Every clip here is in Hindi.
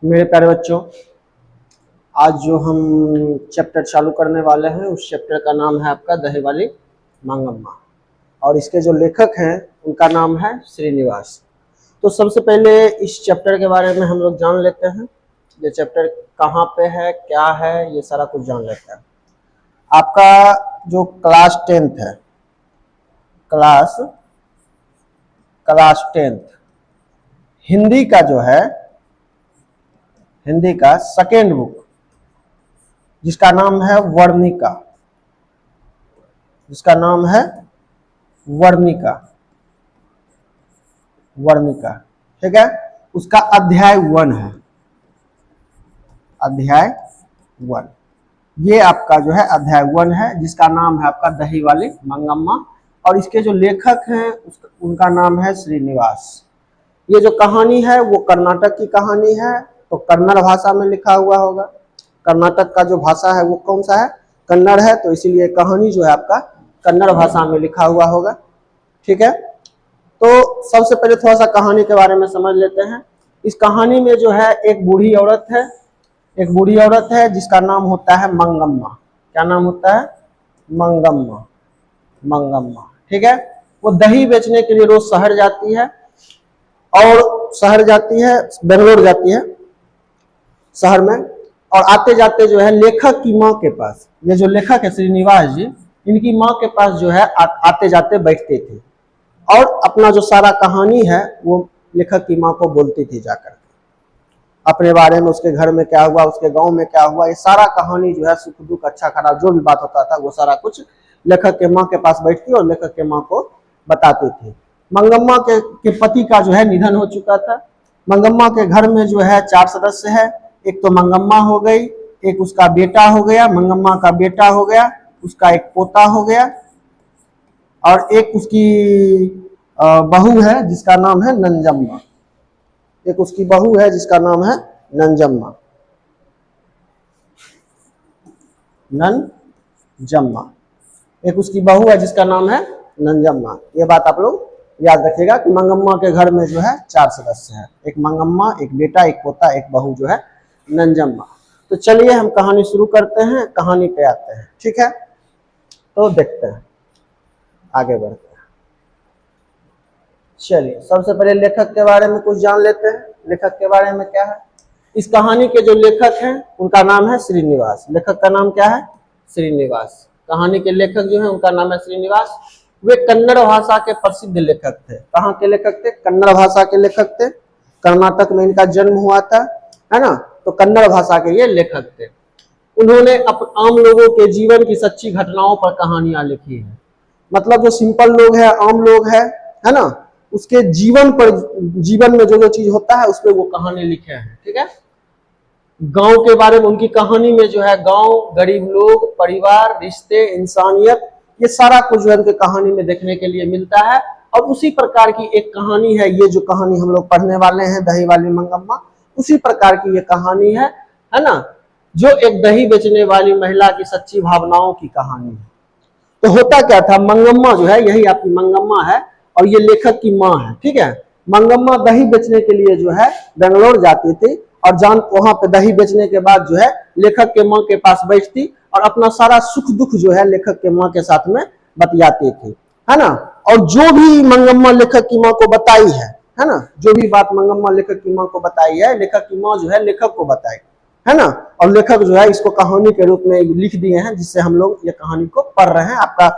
मेरे प्यारे बच्चों, आज जो हम चैप्टर चालू करने वाले हैं उस चैप्टर का नाम है आपका दही वाली मंगम्मा। और इसके जो लेखक हैं उनका नाम है श्रीनिवास। तो सबसे पहले इस चैप्टर के बारे में हम लोग जान लेते हैं। ये चैप्टर कहाँ पे है, क्या है, ये सारा कुछ जान लेते हैं। आपका जो क्लास 10th है, क्लास 10th हिंदी का जो है, हिंदी का सेकेंड बुक जिसका नाम है वर्णिका, जिसका नाम है वर्णिका, ठीक है। उसका अध्याय 1 है, अध्याय 1। ये आपका जो है अध्याय 1 है जिसका नाम है आपका दही वाली मंगम्मा। और इसके जो लेखक हैं उनका नाम है श्रीनिवास। ये जो कहानी है वो कर्नाटक की कहानी है, तो कन्नड़ भाषा में लिखा हुआ होगा। कर्नाटक का जो भाषा है वो कौन सा है? कन्नड़ है, तो इसीलिए कहानी जो है आपका कन्नड़ भाषा में लिखा हुआ होगा, ठीक है। तो सबसे पहले थोड़ा सा कहानी के बारे में समझ लेते हैं। इस कहानी में जो है एक बूढ़ी औरत है जिसका नाम होता है मंगम्मा। क्या नाम होता है? मंगम्मा, ठीक है। वो दही बेचने के लिए रोज शहर जाती है, बेंगलोर जाती है शहर में। और आते जाते जो है लेखक की माँ के पास, ये जो लेखक है श्रीनिवास जी, इनकी माँ के पास जो है आते जाते बैठते थे और अपना जो सारा कहानी है वो लेखक की माँ को बोलती थी जाकर, अपने बारे में, उसके घर में क्या हुआ, उसके गांव में क्या हुआ, ये सारा कहानी जो है सुख दुख अच्छा खराब जो भी बात होता था वो सारा कुछ लेखक के माँ के पास बैठती और लेखक के माँ को बताती थी। मंगम्मा के पति का जो है निधन हो चुका था। मंगम्मा के घर में जो है 4 सदस्य है। एक तो मंगम्मा हो गई, एक उसका बेटा हो गया, मंगम्मा का बेटा हो गया, उसका एक पोता हो गया, और एक उसकी बहू है जिसका नाम है नंजम्मा। एक उसकी बहू है जिसका नाम है नंजम्मा। एक उसकी बहू है जिसका नाम है नंजम्मा। ये बात आप लोग याद रखिएगा कि मंगम्मा के घर में जो है 4 सदस्य हैं। एक मंगम्मा, एक बेटा, एक पोता, एक बहू जो है नंजम्मा। तो चलिए हम कहानी शुरू करते हैं, कहानी पे आते हैं, ठीक है। तो देखते हैं, आगे बढ़ते हैं। चलिए सबसे पहले लेखक के बारे में कुछ जान लेते हैं। लेखक के बारे में क्या है? इस कहानी के जो लेखक हैं उनका नाम है श्रीनिवास। लेखक का नाम क्या है? श्रीनिवास। कहानी के लेखक जो है उनका नाम है श्रीनिवास। वे कन्नड़ भाषा के प्रसिद्ध लेखक थे। कहाँ के लेखक थे? कन्नड़ भाषा के लेखक थे। कर्नाटक में इनका जन्म हुआ था, है ना। तो कन्नड़ भाषा के ये लेखक थे। उन्होंने आम लोगों के जीवन की सच्ची घटनाओं पर कहानियां लिखी है। मतलब जो सिंपल लोग हैं, आम लोग है ना, उसके जीवन में जो चीज होता है उस पर वो कहानी लिखे हैं, ठीक है। गांव के बारे में उनकी कहानी में जो है गांव, गरीब लोग, परिवार, रिश्ते, इंसानियत, ये सारा कुछ जो है उनकी कहानी में देखने के लिए मिलता है। और उसी प्रकार की एक कहानी है ये जो कहानी हम लोग पढ़ने वाले हैं, दही वाली मंगम्मा। उसी प्रकार की ये कहानी है ना, जो एक दही बेचने वाली महिला की सच्ची भावनाओं की कहानी है। तो होता क्या था, मंगम्मा जो है, यही आपकी मंगम्मा है और ये लेखक की माँ है, ठीक है। मंगम्मा दही बेचने के लिए जो है बेंगलोर जाती थी और वहां पे दही बेचने के बाद जो है लेखक के माँ के पास बैठती और अपना सारा सुख दुख जो है लेखक के माँ के साथ में बतियाती थी, है ना। और जो भी मंगम्मा लेखक की माँ को बताई है ना, जो भी बात मंगम्मा लेखक की माँ को बताई है, लेखक की माँ जो है लेखक को बताई, है ना। और लेखक जो है इसको कहानी के रूप में लिख दिए हैं जिससे हम लोग ये कहानी को पढ़ रहे हैं। आपका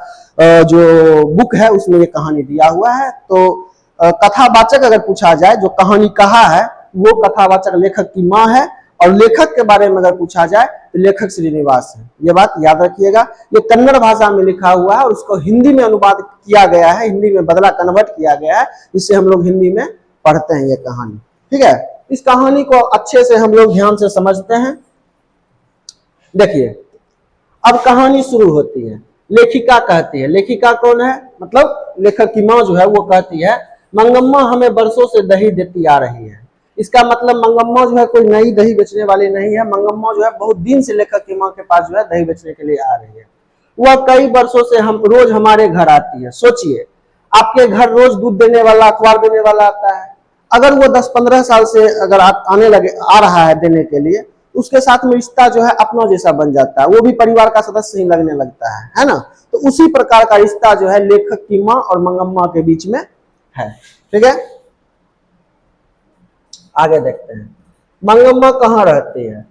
जो बुक है उसमें ये कहानी दिया हुआ है। तो कथावाचक अगर पूछा जाए, जो कहानी कहा है वो कथावाचक लेखक की माँ है, और लेखक के बारे में अगर पूछा जाए तो लेखक श्रीनिवास है। ये बात याद रखिएगा। ये कन्नड़ भाषा में लिखा हुआ है और उसको हिंदी में अनुवाद किया गया है, हिंदी में कन्वर्ट किया गया है, जिससे हम लोग हिंदी में पढ़ते हैं ये कहानी, ठीक है। इस कहानी को अच्छे से हम लोग ध्यान से समझते हैं। देखिए अब कहानी शुरू होती है। लेखिका कहती है, लेखिका कौन है? मतलब लेखक की माँ जो है वो कहती है, मंगम्मा हमें बरसों से दही देती आ रही है। इसका मतलब मंगम्मा जो है कोई नई दही बेचने वाली नहीं है। मंगम्मा जो है बहुत दिन से लेखक की माँ के पास जो है दही बेचने के लिए आ रही है। वह कई वर्षों से रोज हमारे घर आती है। सोचिए, आपके घर रोज दूध देने वाला, अखबार देने वाला आता है, अगर वो 10-15 साल से अगर आने लगे आ रहा है देने के लिए, उसके साथ में रिश्ता जो है अपना जैसा बन जाता है, वो भी परिवार का सदस्य ही लगने लगता है ना। तो उसी प्रकार का रिश्ता जो है लेखक की माँ और मंगम्मा के बीच में है। ठीक है, आगे देखते हैं। मंगम्मा कहाँ रहती है?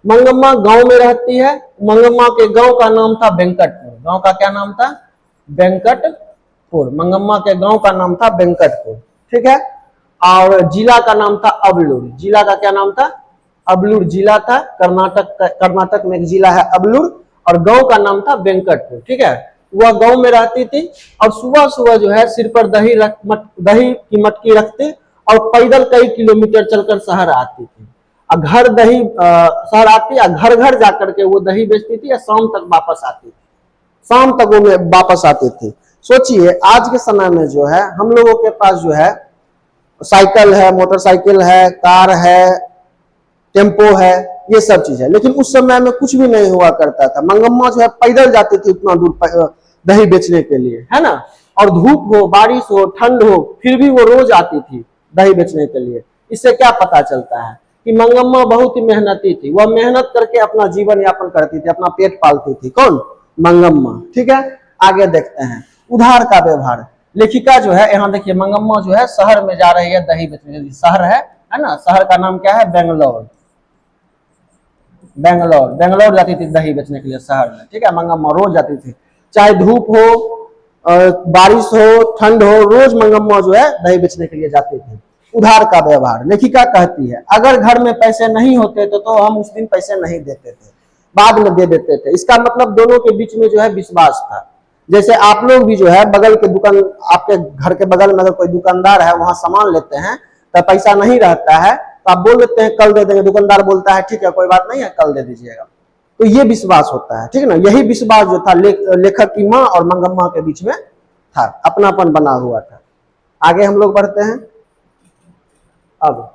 मंगम्मा गांव में रहती है। मंगम्मा के गांव का नाम था वेंकटपुर। गांव का क्या नाम था? वेंकटपुर। मंगम्मा के गांव का नाम था वेंकटपुर। ठीक है, और जिला का नाम था अबलूर। जिला का क्या नाम था? अबलूर जिला था। कर्नाटक में एक जिला है अबलूर, और गांव का नाम था वेंकटपुर। ठीक है, वह गांव में रहती थी और सुबह सुबह जो है सिर पर दही की मटकी रखती और पैदल कई किलोमीटर चलकर शहर आती थी। शहर आती और घर घर जाकर के वो दही बेचती थी, या शाम तक वापस आती थी। शाम तक वो वापस आती थी। सोचिए आज के समय में जो है हम लोगों के पास जो है साइकिल है, मोटरसाइकिल है, कार है, टेम्पो है, ये सब चीज है, लेकिन उस समय में कुछ भी नहीं हुआ करता था। मंगम्मा जो है पैदल जाती थी उतना दूर दही बेचने के लिए, है ना। और धूप हो, बारिश हो, ठंड हो, फिर भी वो रोज आती थी दही बेचने के लिए। इससे क्या पता चलता है कि मंगम्मा बहुत ही मेहनती थी। वह मेहनत करके अपना जीवन यापन करती थी, अपना पेट पालती थी। कौन? मंगम्मा। ठीक है, आगे देखते हैं। उधार का व्यवहार। लेखिका जो है, यहाँ देखिए मंगम्मा जो है शहर में जा रही है दही बेचने। शहर है ना, शहर का नाम क्या है? बेंगलोर। बेंगलोर जाती थी दही बेचने के लिए शहर में। ठीक है, मंगम्मा रोज जाती थी, चाहे धूप हो, बारिश हो, ठंड हो, रोज मंगम्मा जो है दही बेचने के लिए जाती थी। उधार का व्यवहार। लेखिका कहती है अगर घर में पैसे नहीं होते तो हम उस दिन पैसे नहीं देते थे, बाद में दे देते थे। इसका मतलब दोनों के बीच में जो है विश्वास था। जैसे आप लोग भी जो है बगल के दुकान, आपके घर के बगल में अगर कोई दुकानदार है, वहां सामान लेते हैं तो पैसा नहीं रहता है तो आप बोल देते हैं कल दे देंगे। दुकानदार बोलता है ठीक है कोई बात नहीं है, कल दे दीजिएगा। तो ये विश्वास होता है। ठीक है ना, यही विश्वास जो था लेखक की माँ और मंगम्मा के बीच में था, अपनापन बना हुआ था। आगे हम लोग बढ़ते हैं। अब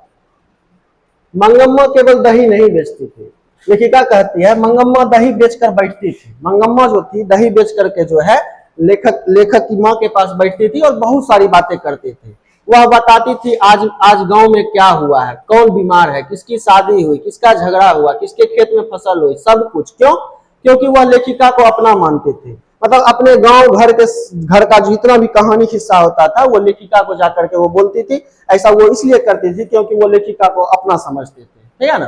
मंगम्मा केवल दही नहीं बेचती थी। लेखिका कहती है मंगम्मा दही बेचकर बैठती थी। मंगम्मा जो थी दही बेच करके जो है लेखक की माँ के पास बैठती थी और बहुत सारी बातें करती थी। वह बताती थी आज गांव में क्या हुआ है, कौन बीमार है, किसकी शादी हुई, किसका झगड़ा हुआ, किसके खेत में फसल हुई, सब कुछ। क्यों? क्योंकि वह लेखिका को अपना मानते थे। मतलब अपने गांव घर का जितना भी कहानी किस्सा होता था वो लेखिका को जाकर के वो बोलती थी। ऐसा वो इसलिए करती थी क्योंकि वो लेखिका को अपना समझते थे। ठीक है ना।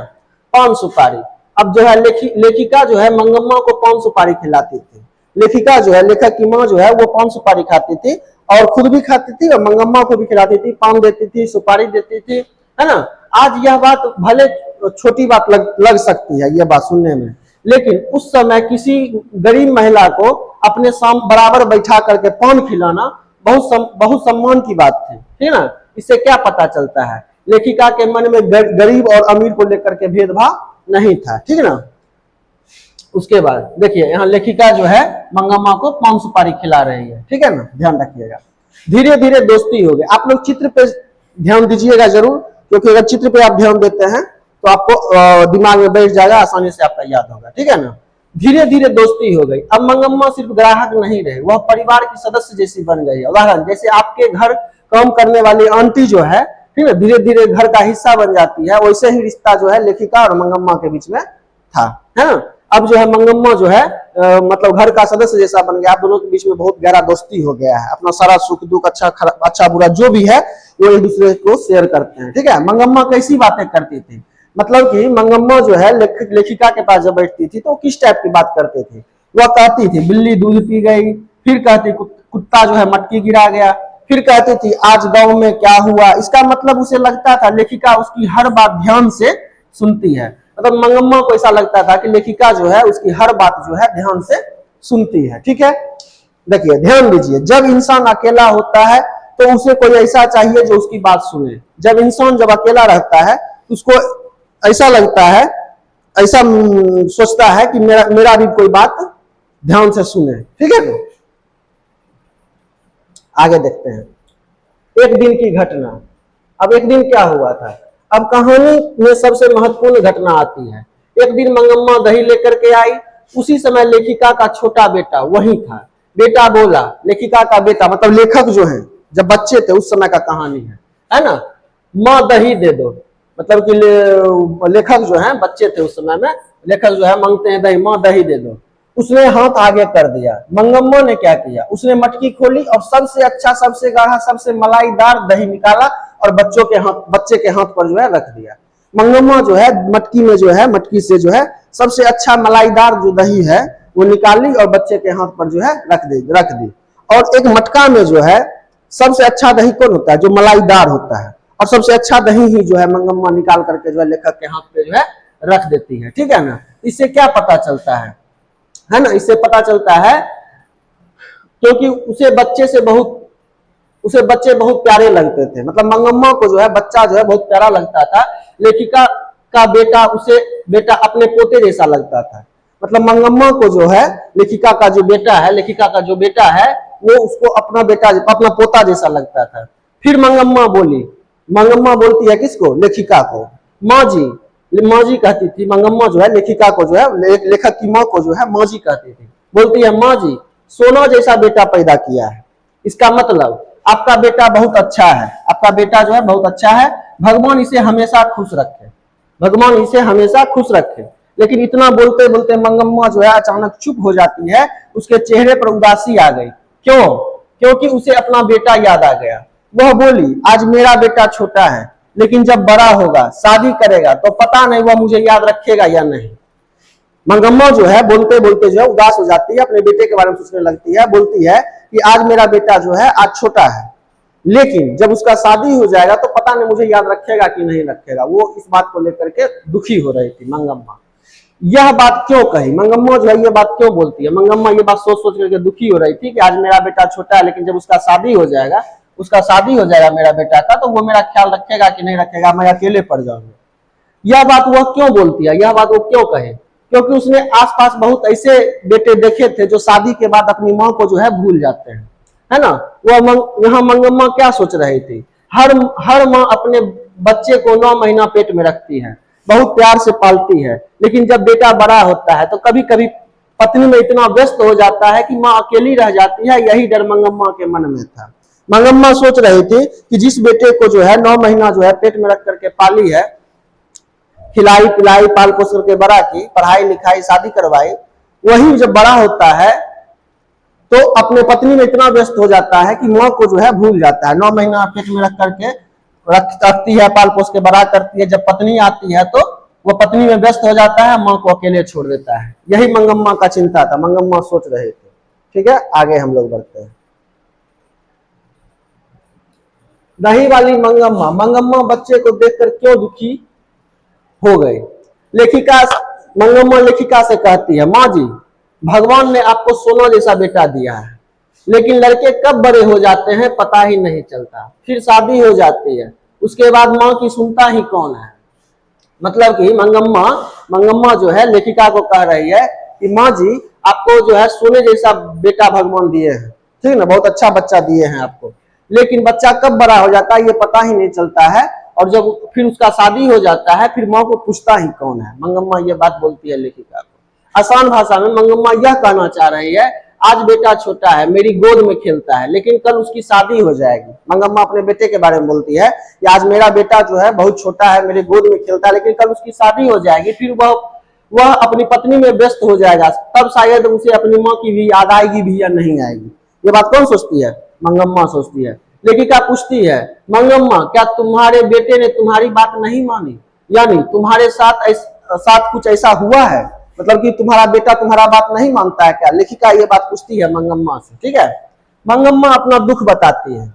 पान सुपारी। अब जो है लेखिका जो है मंगम्मा को पान सुपारी खिलाती थी। लेखिका जो है, लेखक की माँ जो है वो पान सुपारी खाती थी और खुद भी खाती थी और मंगम्मा को भी खिलाती थी, पान देती थी, सुपारी देती थी, है ना। आज यह बात भले छोटी बात लग सकती है ये बात सुनने में, लेकिन उस समय किसी गरीब महिला को अपने बराबर बैठा करके पान खिलाना बहुत सम्मान की बात थी। ठीक है ना। इससे क्या पता चलता है? लेखिका के मन में गरीब और अमीर को लेकर के भेदभाव नहीं था। ठीक है ना। उसके बाद देखिए यहाँ लेखिका जो है मंगम्मा को पान सुपारी खिला रही है। ठीक है ना, ध्यान रखिएगा। धीरे धीरे दोस्ती हो गई। आप लोग चित्र पे ध्यान दीजिएगा जरूर, क्योंकि अगर चित्र पे आप ध्यान देते हैं तो आपको दिमाग में बैठ जाएगा, आसानी से आपका याद होगा। ठीक है ना। धीरे धीरे दोस्ती हो गई। अब मंगम्मा सिर्फ ग्राहक नहीं रहे, वह परिवार की सदस्य जैसी बन गई। उदाहरण जैसे आपके घर काम करने वाली आंटी जो है, ठीक है, धीरे धीरे घर का हिस्सा बन जाती है, वैसे ही रिश्ता जो है लेखिका और मंगम्मा के बीच में था, है ना। अब जो है मंगम्मा जो है मतलब घर का सदस्य जैसा बन गया। आप दोनों के बीच में बहुत गहरा दोस्ती हो गया है। अपना सारा सुख दुख, अच्छा बुरा जो भी है वो एक दूसरे को शेयर करते हैं। ठीक है। मंगम्मा कैसी बातें करती थी? मतलब कि मंगम्मा जो है लेखिका के पास जब बैठती थी तो किस टाइप की बात करते थे? वह कहती थी बिल्ली दूध पी गई, फिर कहती कुत्ता जो है मटकी गिरा गया, फिर कहती थी आज गांव में क्या हुआ। इसका मतलब उसे लगता था लेखिका उसकी हर बात ध्यान से सुनती है। मतलब मंगम्मा को ऐसा लगता था कि लेखिका जो है उसकी हर बात जो है ध्यान से सुनती है। ठीक है। देखिए ध्यान दीजिए, जब इंसान अकेला होता है तो उसे कोई ऐसा चाहिए जो उसकी बात सुने। जब इंसान अकेला रहता है तो उसको ऐसा लगता है, ऐसा सोचता है कि मेरा भी कोई बात ध्यान से सुने। ठीक है। आगे देखते हैं एक दिन की घटना। अब एक दिन क्या हुआ था? अब कहानी में सबसे महत्वपूर्ण घटना आती है। एक दिन मंगम्मा दही लेकर के आई। उसी समय लेखिका का छोटा बेटा वही था। बेटा बोला, लेखिका का बेटा मतलब लेखक जो है जब बच्चे थे उस समय का कहानी है ना। माँ दही दे दो, मतलब कि लेखक जो है, बच्चे थे उस समय में, लेखक जो है मांगते हैं दही, माँ दही दे दो। उसने हाथ आगे कर दिया। मंगम्मा ने क्या किया, उसने मटकी खोली और सबसे अच्छा, सबसे गाढ़ा, सबसे मलाईदार दही निकाला और बच्चे के हाथ पर जो है रख दिया। मंगम्मा जो है मटकी में जो है, मटकी से जो है सबसे अच्छा मलाईदार जो दही है वो निकाली और बच्चे के हाथ पर जो है रख दी। और एक मटका में जो है सबसे अच्छा दही कौन होता है, जो मलाईदार होता है, और सबसे अच्छा दही ही जो है मंगम्मा निकाल करके जो है लेखक के हाथ पे जो है रख देती है। ठीक है ना। इससे क्या पता चलता है ना, इससे पता चलता है क्योंकि उसे बच्चे बहुत प्यारे लगते थे, मतलब मंगम्मा को जो है बच्चा जो है बहुत प्यारा लगता था। लेखिका का बेटा अपने पोते जैसा लगता था। मतलब मंगम्मा को जो है लेखिका का जो बेटा है वो उसको अपना पोता जैसा लगता था। फिर मंगम्मा बोलती है किसको, लेखिका को, माँ जी कहती थी। मंगम्मा जो है लेखिका को जो है, लेखक की माँ को जो है माँ जी कहती थी। बोलती है, माँ जी सोना जैसा बेटा पैदा किया है, इसका मतलब आपका बेटा बहुत अच्छा है, आपका बेटा जो है बहुत अच्छा है, भगवान इसे हमेशा खुश रखे। लेकिन इतना बोलते बोलते मंगम्मा जो है अचानक चुप हो जाती है, उसके चेहरे पर उदासी आ गई। क्यों? क्योंकि उसे अपना बेटा याद आ गया। वह बोली, आज मेरा बेटा छोटा है, लेकिन जब बड़ा होगा, शादी करेगा, तो पता नहीं वह मुझे याद रखेगा या नहीं। मंगम्मा जो है बोलते बोलते जो है उदास हो जाती है, अपने बेटे के बारे में सोचने लगती है। बोलती है कि आज मेरा बेटा जो है आज छोटा है, लेकिन जब उसका शादी हो जाएगा तो पता नहीं मुझे याद रखेगा कि नहीं रखेगा। वो इस बात को लेकर के दुखी हो रही थी मंगम्मा। यह बात क्यों कही, मंगम्मा जो है ये बात क्यों बोलती है? मंगम्मा ये बात सोच सोच करके दुखी हो रही थी कि आज मेरा बेटा छोटा है, लेकिन जब उसका शादी हो जाएगा मेरा बेटा का, तो वो मेरा ख्याल रखेगा कि नहीं रखेगा, मैं अकेले पड़ जाऊंगा। यह बात वह क्यों बोलती है, यह बात वो क्यों कहे? क्योंकि उसने आसपास बहुत ऐसे बेटे देखे थे जो शादी के बाद अपनी माँ को जो है भूल जाते हैं, है ना। यहाँ मंगम्मा क्या सोच रही थी, हर माँ अपने बच्चे को 9 महीना पेट में रखती है, बहुत प्यार से पालती है, लेकिन जब बेटा बड़ा होता है तो कभी कभी पत्नी में इतना व्यस्त हो जाता है कि माँ अकेली रह जाती है। यही डर मंगम्मा के मन में था। मंगम्मा सोच रही थी कि जिस बेटे को जो है 9 महीना जो है पेट में रख करके पाली है, खिलाई पिलाई पाल पोस करके बड़ा की, पढ़ाई लिखाई शादी करवाई, वही जब बड़ा होता है तो अपने पत्नी में इतना व्यस्त हो जाता है कि माँ को जो है भूल जाता है। 9 महीना पेट में रख करके रखती है, पाल पोस के बड़ा करती है। जब पत्नी आती है तो वो पत्नी में व्यस्त हो जाता है, माँ को अकेले छोड़ देता है। यही मंगम्मा का चिंता था, मंगम्मा सोच रहे थे। ठीक है, आगे हम लोग बढ़ते हैं। दही वाली मंगम्मा बच्चे को देखकर क्यों दुखी हो गए? मंगम्मा लेखिका से कहती है, माँ जी भगवान ने आपको सोना जैसा बेटा दिया है, लेकिन लड़के कब बड़े हो जाते हैं पता ही नहीं चलता, फिर शादी हो जाती है, उसके बाद माँ की सुनता ही कौन है। मतलब कि मंगम्मा जो है लेखिका को कह रही है कि माँ जी आपको जो है सोने जैसा बेटा भगवान दिए हैं, ठीक है ना, बहुत अच्छा बच्चा दिए हैं आपको, लेकिन बच्चा कब बड़ा हो जाता है ये पता ही नहीं चलता है, और जब फिर उसका शादी हो जाता है फिर माँ को पूछता ही कौन है। मंगम्मा ये बात बोलती है लेखिका को। आसान भाषा में मंगम्मा यह कहना चाह रही है, आज बेटा छोटा है, मेरी गोद में खेलता है, लेकिन कल उसकी शादी हो जाएगी। मंगम्मा अपने बेटे के बारे में बोलती है कि आज मेरा बेटा जो है बहुत छोटा है, मेरे गोद में खेलता है, लेकिन कल उसकी शादी हो जाएगी, फिर वह अपनी पत्नी में व्यस्त हो जाएगा, तब शायद उसे अपनी माँ की भी याद आएगी भी या नहीं आएगी। ये बात कौन सोचती है? मंगम्मा सोचती है। लेखिका पूछती है, मंगम्मा क्या तुम्हारे बेटे ने तुम्हारी बात नहीं मानी, यानी तुम्हारे साथ कुछ ऐसा हुआ है, मतलब कि तुम्हारा बेटा तुम्हारा बात नहीं मानता है क्या? लेखिका ये बात पूछती है मंगम्मा से। ठीक है, मंगम्मा अपना दुख बताती है।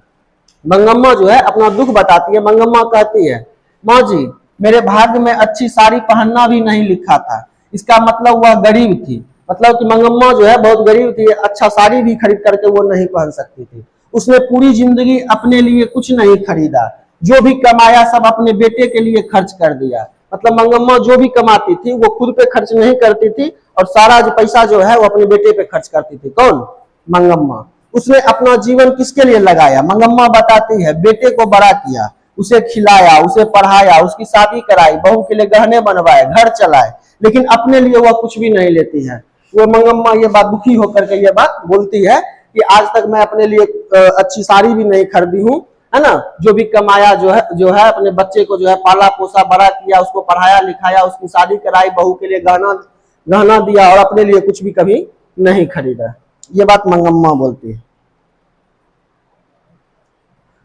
मंगम्मा जो है अपना दुख बताती है। मंगम्मा कहती है, माँ जी मेरे भाग्य में अच्छी साड़ी पहनना भी नहीं लिखा था, इसका मतलब वह गरीब थी। मतलब कि मंगम्मा जो है बहुत गरीब थी, अच्छा साड़ी भी खरीद करके वो नहीं पहन सकती थी। उसने पूरी जिंदगी अपने लिए कुछ नहीं खरीदा, जो भी कमाया सब अपने बेटे के लिए खर्च कर दिया। मतलब मंगम्मा जो भी कमाती थी वो खुद पे खर्च नहीं करती थी, और सारा जो पैसा जो है वो अपने बेटे पे खर्च करती थी। कौन? मंगम्मा। उसने अपना जीवन किसके लिए लगाया? मंगम्मा बताती है, बेटे को बड़ा किया, उसे खिलाया, उसे पढ़ाया, उसकी शादी कराई, बहू के लिए गहने बनवाए, घर चलाए, लेकिन अपने लिए वह कुछ भी नहीं लेती है। वो मंगम्मा ये बात दुखी होकर के ये बात बोलती है कि आज तक मैं अपने लिए अच्छी साड़ी भी नहीं खरीदी हूँ, है ना, जो भी कमाया जो है अपने बच्चे को जो है पाला पोसा बड़ा किया, उसको पढ़ाया लिखाया, उसकी शादी कराई, बहू के लिए गहना दिया और अपने लिए कुछ भी कभी नहीं खरीदा। ये बात मंगम्मा बोलती है।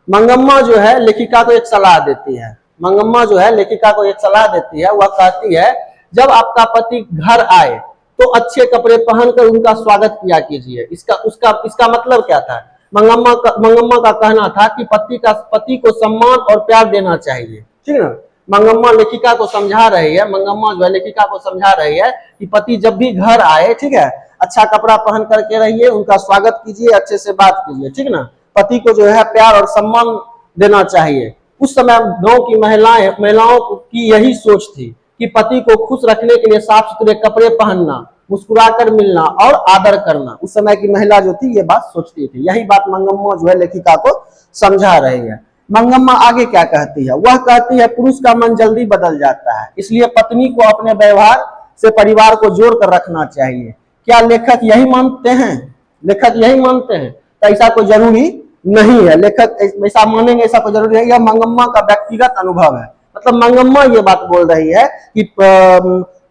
मंगम्मा जो है लेखिका को एक सलाह देती है। मंगम्मा जो है लेखिका को एक सलाह देती है। वह कहती है जब आपका पति घर आए तो अच्छे कपड़े पहनकर उनका स्वागत किया कीजिए। इसका मतलब क्या था? मंगम्मा का कहना था कि पति को सम्मान और प्यार देना चाहिए, ठीक है ना। मंगम्मा लेखिका को समझा रही है, मंगम्मा जो है लेखिका को समझा रही है कि पति जब भी घर आए, ठीक है, अच्छा कपड़ा पहन करके रहिए, उनका स्वागत कीजिए, अच्छे से बात कीजिए, ठीक ना। पति को जो है प्यार और सम्मान देना चाहिए। उस समय गांव की महिलाओं की यही सोच थी कि पति को खुश रखने के लिए साफ सुथरे कपड़े पहनना, मुस्कुराकर मिलना और आदर करना। उस समय की महिला जो थी ये बात सोचती थी। यही बात मंगम्मा जो है लेखिका को समझा रही है। मंगम्मा आगे क्या कहती है? वह कहती है पुरुष का मन जल्दी बदल जाता है, इसलिए पत्नी को अपने व्यवहार से परिवार को जोड़ कर रखना चाहिए। क्या लेखक यही मानते हैं? लेखक यही मानते हैं? तो ऐसा कोई जरूरी नहीं है। लेखक ऐसा मानेंगे ऐसा कोई जरूरी है? यह मंगम्मा का व्यक्तिगत अनुभव है। मतलब मंगम्मा ये बात बोल रही है कि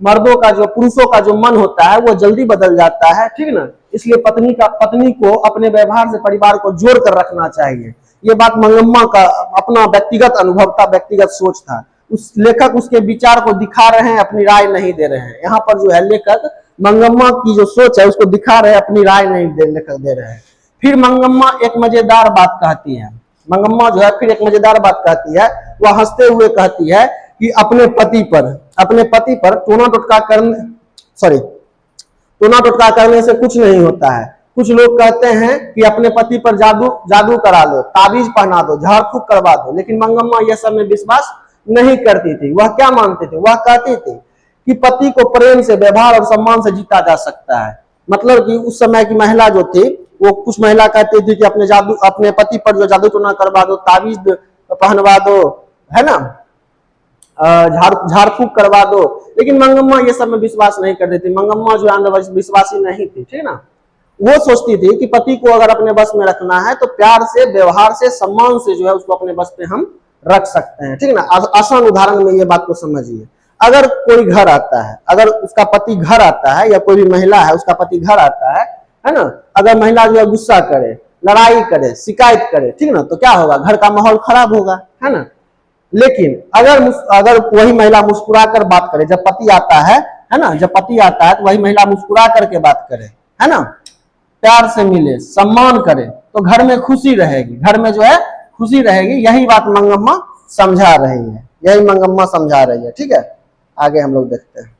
मर्दों का जो पुरुषों का जो मन होता है वो जल्दी बदल जाता है, ठीक ना। इसलिए पत्नी को अपने व्यवहार से परिवार को जोड़ कर रखना चाहिए। ये बात मंगम्मा का अपना व्यक्तिगत अनुभव था, व्यक्तिगत सोच था। उस लेखक उसके विचार को दिखा रहे हैं, अपनी राय नहीं दे रहे हैं। यहाँ पर जो है लेखक मंगम्मा की जो सोच है उसको दिखा रहे हैं, अपनी राय नहीं लेखक दे रहे हैं। फिर मंगम्मा एक मजेदार बात कहती है। मंगम्मा जो है फिर एक मजेदार बात कहती है। वह हंसते हुए कहती है कि अपने पति पर टोना टोटका करने से कुछ नहीं होता है। कुछ लोग कहते हैं कि अपने पति पर जादू करा दो, ताबीज पहना दो, झाड़ फूक करवा दो, लेकिन मंगम्मा यह सब में विश्वास नहीं करती थी। वह क्या मानती थी? वह कहती थी कि पति को प्रेम से, व्यवहार और सम्मान से जीता जा सकता है। मतलब कि उस समय की महिला जो थी वो कुछ महिला कहती थी कि अपने पति पर जो जादू टोना करवा दो, ताबीज पहनवा दो, है ना, झाड़ फूक करवा दो, लेकिन मंगम्मा ये सब में विश्वास नहीं करती थी। मंगम्मा जो अंधविश्वासी नहीं थी, ठीक ना। वो सोचती थी कि पति को अगर अपने बस में रखना है तो प्यार से, व्यवहार से, सम्मान से जो है उसको अपने बस पे हम रख सकते हैं, ठीक ना। आसान उदाहरण में ये बात को समझिए। अगर कोई घर आता है, अगर उसका पति घर आता है, या कोई भी महिला है उसका पति घर आता है ना, अगर महिला जो है गुस्सा करे, लड़ाई करे, शिकायत करे, ठीक ना, तो क्या होगा? घर का माहौल खराब होगा, है ना। लेकिन अगर वही महिला मुस्कुरा कर बात करे, जब पति आता है ना, जब पति आता है तो वही महिला मुस्कुरा करके बात करे, है ना, प्यार से मिले, सम्मान करे, तो घर में खुशी रहेगी, घर में जो है खुशी रहेगी। यही बात मंगम्मा समझा रही है, यही मंगम्मा समझा रही है, ठीक है। आगे हम लोग देखते हैं।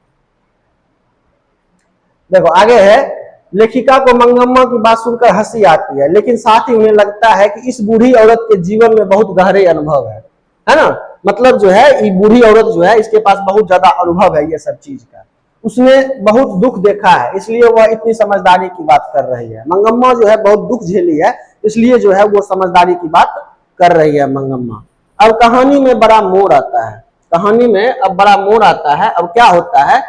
देखो आगे है, लेखिका को मंगम्मा की बात सुनकर हंसी आती है, लेकिन साथ ही उन्हें लगता है कि इस बूढ़ी औरत के जीवन में बहुत गहरे अनुभव है ना। मतलब जो है ये बूढ़ी औरत जो है इसके पास बहुत ज्यादा अनुभव है ये सब चीज का। उसने बहुत दुख देखा है, इसलिए वह इतनी समझदारी की बात कर रही है। मंगम्मा जो है बहुत दुख झेली है, इसलिए जो है वो समझदारी की बात कर रही है मंगम्मा। अब कहानी में बड़ा मोड़ आता है, कहानी में अब बड़ा मोड़ आता है। अब क्या होता है,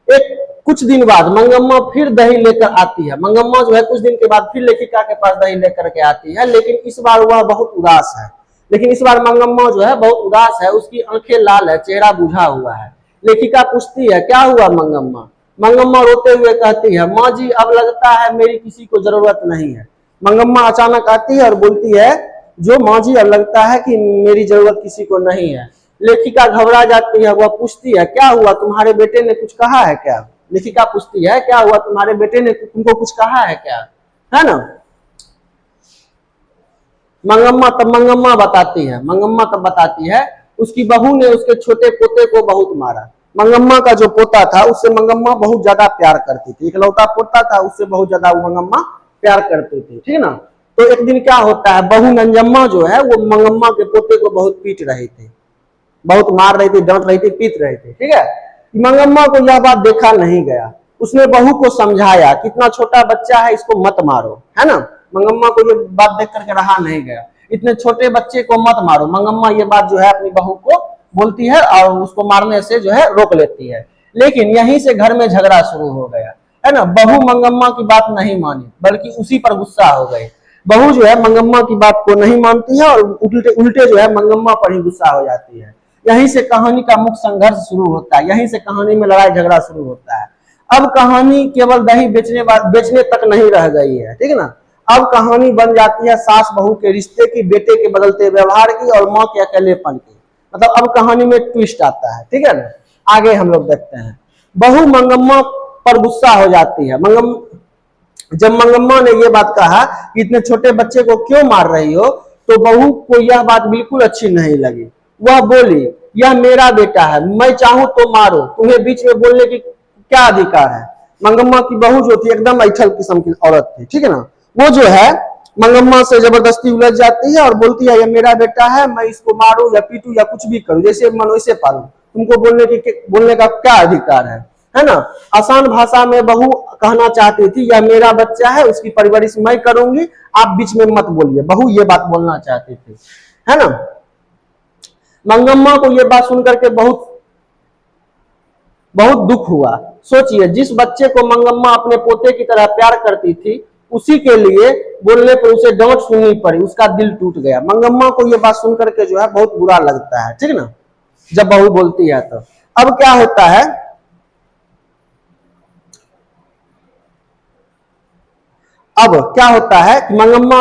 एक कुछ दिन बाद मंगम्मा फिर दही लेकर आती है। मंगम्मा जो है कुछ दिन के बाद फिर लेखिका के पास दही लेकर के आती है, लेकिन इस बार वह बहुत उदास है। लेकिन इस बार मंगम्मा जो है बहुत उदास है, उसकी आंखें लाल है, चेहरा बुझा हुआ है। लेखिका पूछती है क्या हुआ मंगम्मा? मंगम्मा रोते हुए कहती है, माँ जी अब लगता है मेरी किसी को जरूरत नहीं है। मंगम्मा अचानक आती है और बोलती है, जो माँ जी अब लगता है कि मेरी जरूरत किसी को नहीं है। लेखिका घबरा जाती है, वह पूछती है क्या हुआ, तुम्हारे बेटे ने कुछ कहा है क्या? लेखिका पूछती है क्या हुआ, तुम्हारे बेटे ने तुमको कुछ कहा है क्या, है ना। मंगम्मा तब बताती है उसकी बहू ने उसके छोटे पोते को बहुत मारा। मंगम्मा का जो पोता था उससे मंगम्मा बहुत ज्यादा प्यार करती थी, इकलौता पोता था, उससे बहुत ज्यादा मंगम्मा प्यार करती थी, ठीक है ना। तो एक दिन क्या होता है, बहू नंजम्मा जो है वो मंगम्मा के पोते को बहुत पीट रही थी, बहुत मार रही थी, डांट रही थी, पीट रही थी, ठीक है। मंगम्मा को यह बात देखा नहीं गया। उसने बहू को समझाया कि इतना छोटा बच्चा है, इसको मत मारो, है ना। मंगम्मा को ये बात देख करके रहा नहीं गया, इतने छोटे बच्चे को मत मारो। मंगम्मा ये बात जो है अपनी बहू को बोलती है और उसको मारने से जो है रोक लेती है। लेकिन यहीं से घर में झगड़ा शुरू हो गया, है ना। बहू मंगम्मा की बात नहीं मानी, बल्कि उसी पर गुस्सा हो गई। बहू जो है मंगम्मा की बात को नहीं मानती है और उल्टे उल्टे जो है मंगम्मा पर ही गुस्सा हो जाती है। यहीं से कहानी का मुख्य संघर्ष शुरू होता है, यहीं से कहानी में लड़ाई झगड़ा शुरू होता है। अब कहानी केवल दही बेचने तक नहीं रह गई है, ठीक है ना। अब कहानी बन जाती है सास बहू के रिश्ते की, बेटे के बदलते व्यवहार की और माँ के अकेलेपन की। मतलब अब कहानी में ट्विस्ट आता है, ठीक है ना। आगे हम लोग देखते हैं। बहू मंगम्मा पर गुस्सा हो जाती है। जब मंगम्मा ने ये बात कहा कि इतने छोटे बच्चे को क्यों मार रही हो, तो बहू को यह बात बिल्कुल अच्छी नहीं लगी। वह बोली, यह मेरा बेटा है, मैं चाहूं तो मारो, तुम्हें बीच में बोलने की क्या अधिकार है। मंगम्मा की बहू जो थी एकदम ऐठल किस्म की औरत थी, ठीक है ना। वो जो है मंगम्मा से जबरदस्ती उलझ जाती है और बोलती है, यह मेरा बेटा है, मैं इसको मारूं या पीटूं या कुछ भी करूं, जैसे मन वैसे पालूं, तुमको बोलने का क्या अधिकार है ना। आसान भाषा में बहू कहना चाहती थी, यह मेरा बच्चा है, उसकी परवरिश मैं करूंगी, आप बीच में मत बोलिए। बहू ये बात बोलना चाहती थी, है ना। मंगम्मा को यह बात सुनकर के बहुत दुख हुआ। सोचिए, जिस बच्चे को मंगम्मा अपने पोते की तरह प्यार करती थी, उसी के लिए बोलने पर उसे डांट सुननी पड़ी, उसका दिल टूट गया। मंगम्मा को यह बात सुनकर के जो है बहुत बुरा लगता है, ठीक ना, जब बहू बोलती है तो। अब क्या होता है, अब क्या होता है कि मंगम्मा,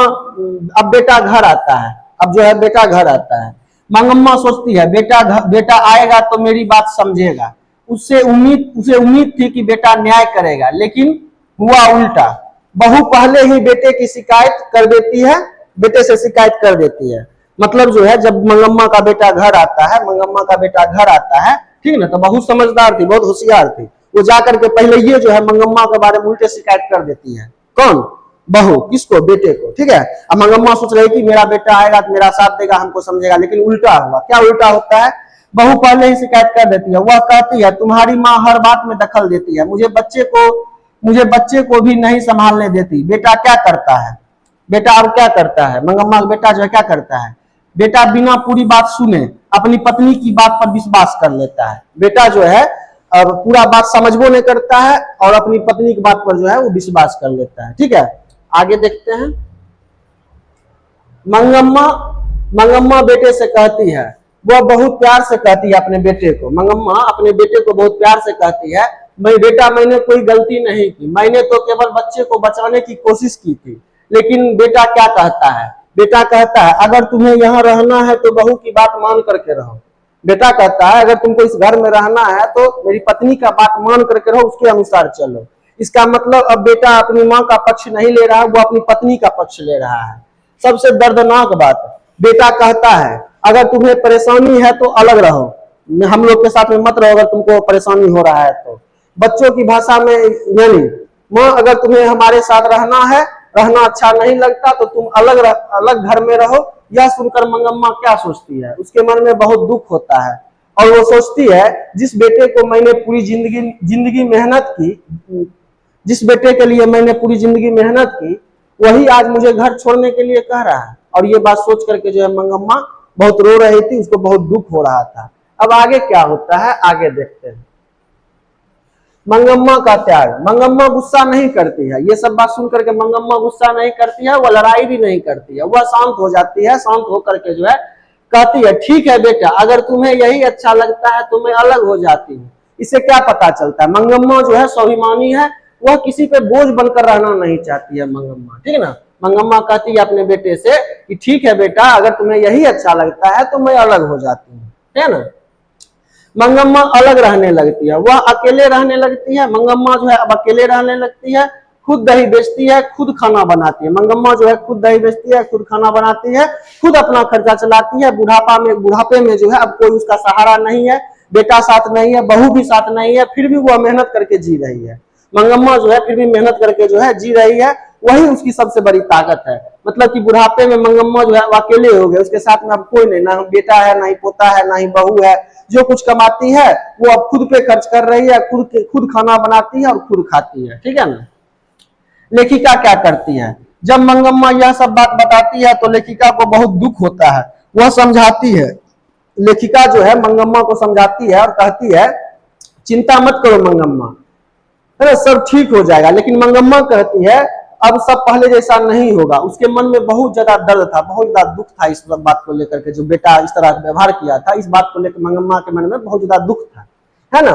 अब बेटा घर आता है, अब जो है बेटा घर आता है। मंगम्मा सोचती है बेटा आएगा तो मेरी बात समझेगा। उसे उम्मीद थी कि बेटा न्याय करेगा, लेकिन हुआ उल्टा। बहू पहले ही बेटे की शिकायत कर देती है, बेटे से शिकायत कर देती है। मतलब जो है जब मंगम्मा का बेटा घर आता है, मंगम्मा का बेटा घर आता है, ठीक ना, तो बहुत समझदार थी, बहुत होशियार थी। वो जाकर के पहले ये जो है मंगम्मा के बारे में उल्टे शिकायत कर देती है। कौन? बहू। किसको? बेटे को, ठीक है। अब मंगम्मा सोच रही कि मेरा बेटा आएगा तो मेरा साथ देगा, हमको समझेगा, लेकिन उल्टा हुआ। क्या उल्टा होता है? बहू पहले ही शिकायत कर देती है। वह कहती है, तुम्हारी माँ हर बात में दखल देती है, मुझे बच्चे को भी नहीं संभालने देती। बेटा क्या करता है? बेटा अब क्या करता है? मंगम्मा का बेटा जो है क्या करता है? बेटा बिना पूरी बात सुने अपनी पत्नी की बात पर विश्वास कर लेता है। बेटा जो है अब पूरा बात समझबो नहीं करता है और अपनी पत्नी की बात पर जो है वो विश्वास कर लेता है, ठीक है। आगे देखते हैं। मंगम्मा बेटे से कहती है, वह बहुत प्यार से कहती है अपने बेटे को। मंगम्मा अपने बेटे को बहुत प्यार से कहती है, मैंने कोई गलती नहीं की, मैंने तो केवल बच्चे को बचाने की कोशिश की थी। लेकिन बेटा क्या कहता है? बेटा कहता है, अगर तुम्हें यहाँ रहना है तो बहू की बात मान करके रहो। बेटा कहता है, अगर तुमको इस घर में रहना है तो मेरी पत्नी का बात मान करके रहो, उसके अनुसार चलो। इसका मतलब अब बेटा अपनी माँ का पक्ष नहीं ले रहा है, वो अपनी पत्नी का पक्ष ले रहा है। सबसे दर्दनाक बात, बेटा कहता है, अगर तुम्हें परेशानी है तो अलग रहो, हम लोग के साथ में मत रहो अगर तुमको परेशानी हो रहा है तो। बच्चों की भाषा में यानी, माँ अगर तुम्हें हमारे साथ रहना अच्छा नहीं लगता तो तुम अलग घर में रहो। यह सुनकर मंगम्मा क्या सोचती है? उसके मन में बहुत दुख होता है और वो सोचती है, जिस बेटे को मैंने पूरी जिंदगी मेहनत की, जिस बेटे के लिए मैंने पूरी जिंदगी मेहनत की, वही आज मुझे घर छोड़ने के लिए कह रहा है। और ये बात सोच करके जो है मंगम्मा बहुत रो रही थी, उसको बहुत दुख हो रहा था। अब आगे क्या होता है, आगे देखते हैं। मंगम्मा का त्याग। मंगम्मा गुस्सा नहीं करती है, ये सब बात सुन करके मंगम्मा गुस्सा नहीं करती है, वह लड़ाई भी नहीं करती है, वह शांत हो जाती है। शांत होकर के जो है कहती है, ठीक है बेटा, अगर तुम्हें यही अच्छा लगता है तो मैं अलग हो जाती हूँ। इसे क्या पता चलता है? मंगम्मा जो है स्वाभिमानी है, वह किसी पे बोझ बनकर रहना नहीं चाहती है मंगम्मा, ठीक है ना। मंगम्मा कहती है अपने बेटे से कि ठीक है बेटा, अगर तुम्हें यही अच्छा लगता है तो मैं अलग हो जाती हूँ, है ना। मंगम्मा अलग रहने लगती है, वह अकेले रहने लगती है। मंगम्मा जो है अब अकेले रहने लगती है, खुद दही बेचती है, खुद खाना बनाती है। मंगम्मा जो है खुद दही बेचती है, खुद खाना बनाती है, खुद अपना खर्चा चलाती है। बुढ़ापे में जो है अब कोई उसका सहारा नहीं है, बेटा साथ नहीं है, बहू भी साथ नहीं है, फिर भी वह मेहनत करके जी रही है। मंगम्मा जो है फिर भी मेहनत करके जो है जी रही है, वही उसकी सबसे बड़ी ताकत है। मतलब कि बुढ़ापे में मंगम्मा जो है अकेले हो गए, उसके साथ में अब कोई नहीं, ना बेटा है, ना ही पोता है, ना ही बहू है। जो कुछ कमाती है वो अब खुद पे खर्च कर रही है, खुद खाना बनाती है और खुद खाती है, ठीक है ना। लेखिका क्या करती है? जब मंगम्मा यह सब बात बताती है तो लेखिका को बहुत दुख होता है। वह समझाती है, लेखिका जो है मंगम्मा को समझाती है और कहती है, चिंता मत करो मंगम्मा, है ना, सब ठीक हो जाएगा। लेकिन मंगम्मा कहती है, अब सब पहले जैसा नहीं होगा। उसके मन में बहुत ज्यादा दर्द था, बहुत ज्यादा दुख था इस बात को लेकर के, जो बेटा इस तरह व्यवहार किया था, इस बात को लेकर मंगम्मा के मन में बहुत ज्यादा दुख था, है ना।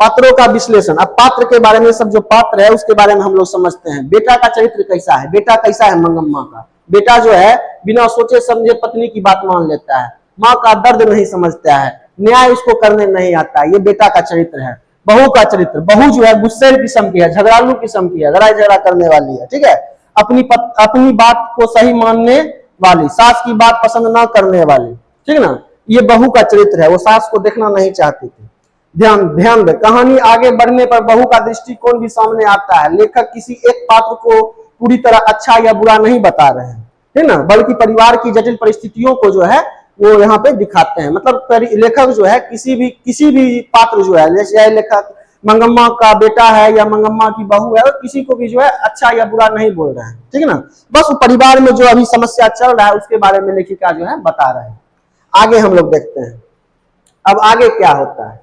पात्रों का विश्लेषण, अब पात्र के बारे में, सब जो पात्र है उसके बारे में हम लोग समझते हैं। बेटा का चरित्र कैसा है, बेटा कैसा है मंगम्मा का। बेटा जो है बिना सोचे समझे पत्नी की बात मान लेता है, माँ का दर्द नहीं समझता है, न्याय उसको करने नहीं आता, ये बेटा का चरित्र है। बहू का चरित्र, बहू जो है गुस्सेल किस्म की है, झगड़ालू किस्म की है, लड़ाई झगड़ा करने वाली है, ठीक है। अपनी बात को सही मानने वाली, सास की बात पसंद ना करने वाली, ठीक ना। ये बहू का चरित्र है, वो सास को देखना नहीं चाहती थी। ध्यान दे, कहानी आगे बढ़ने पर बहू का दृष्टिकोण भी सामने आता है। लेखक किसी एक पात्र को पूरी तरह अच्छा या बुरा नहीं बता रहे हैं, है ना, बल्कि परिवार की जटिल परिस्थितियों को जो है वो यहाँ पे दिखाते हैं। मतलब लेखक जो है किसी भी पात्र जो है, जैसे लेखक मंगम्मा का बेटा है या मंगम्मा की बहू है, किसी को भी जो है अच्छा या बुरा नहीं बोल रहे हैं, ठीक है ना। बस परिवार में जो अभी समस्या चल रहा है उसके बारे में लेखिका जो है बता रहे हैं। आगे हम लोग देखते हैं, अब आगे क्या होता है।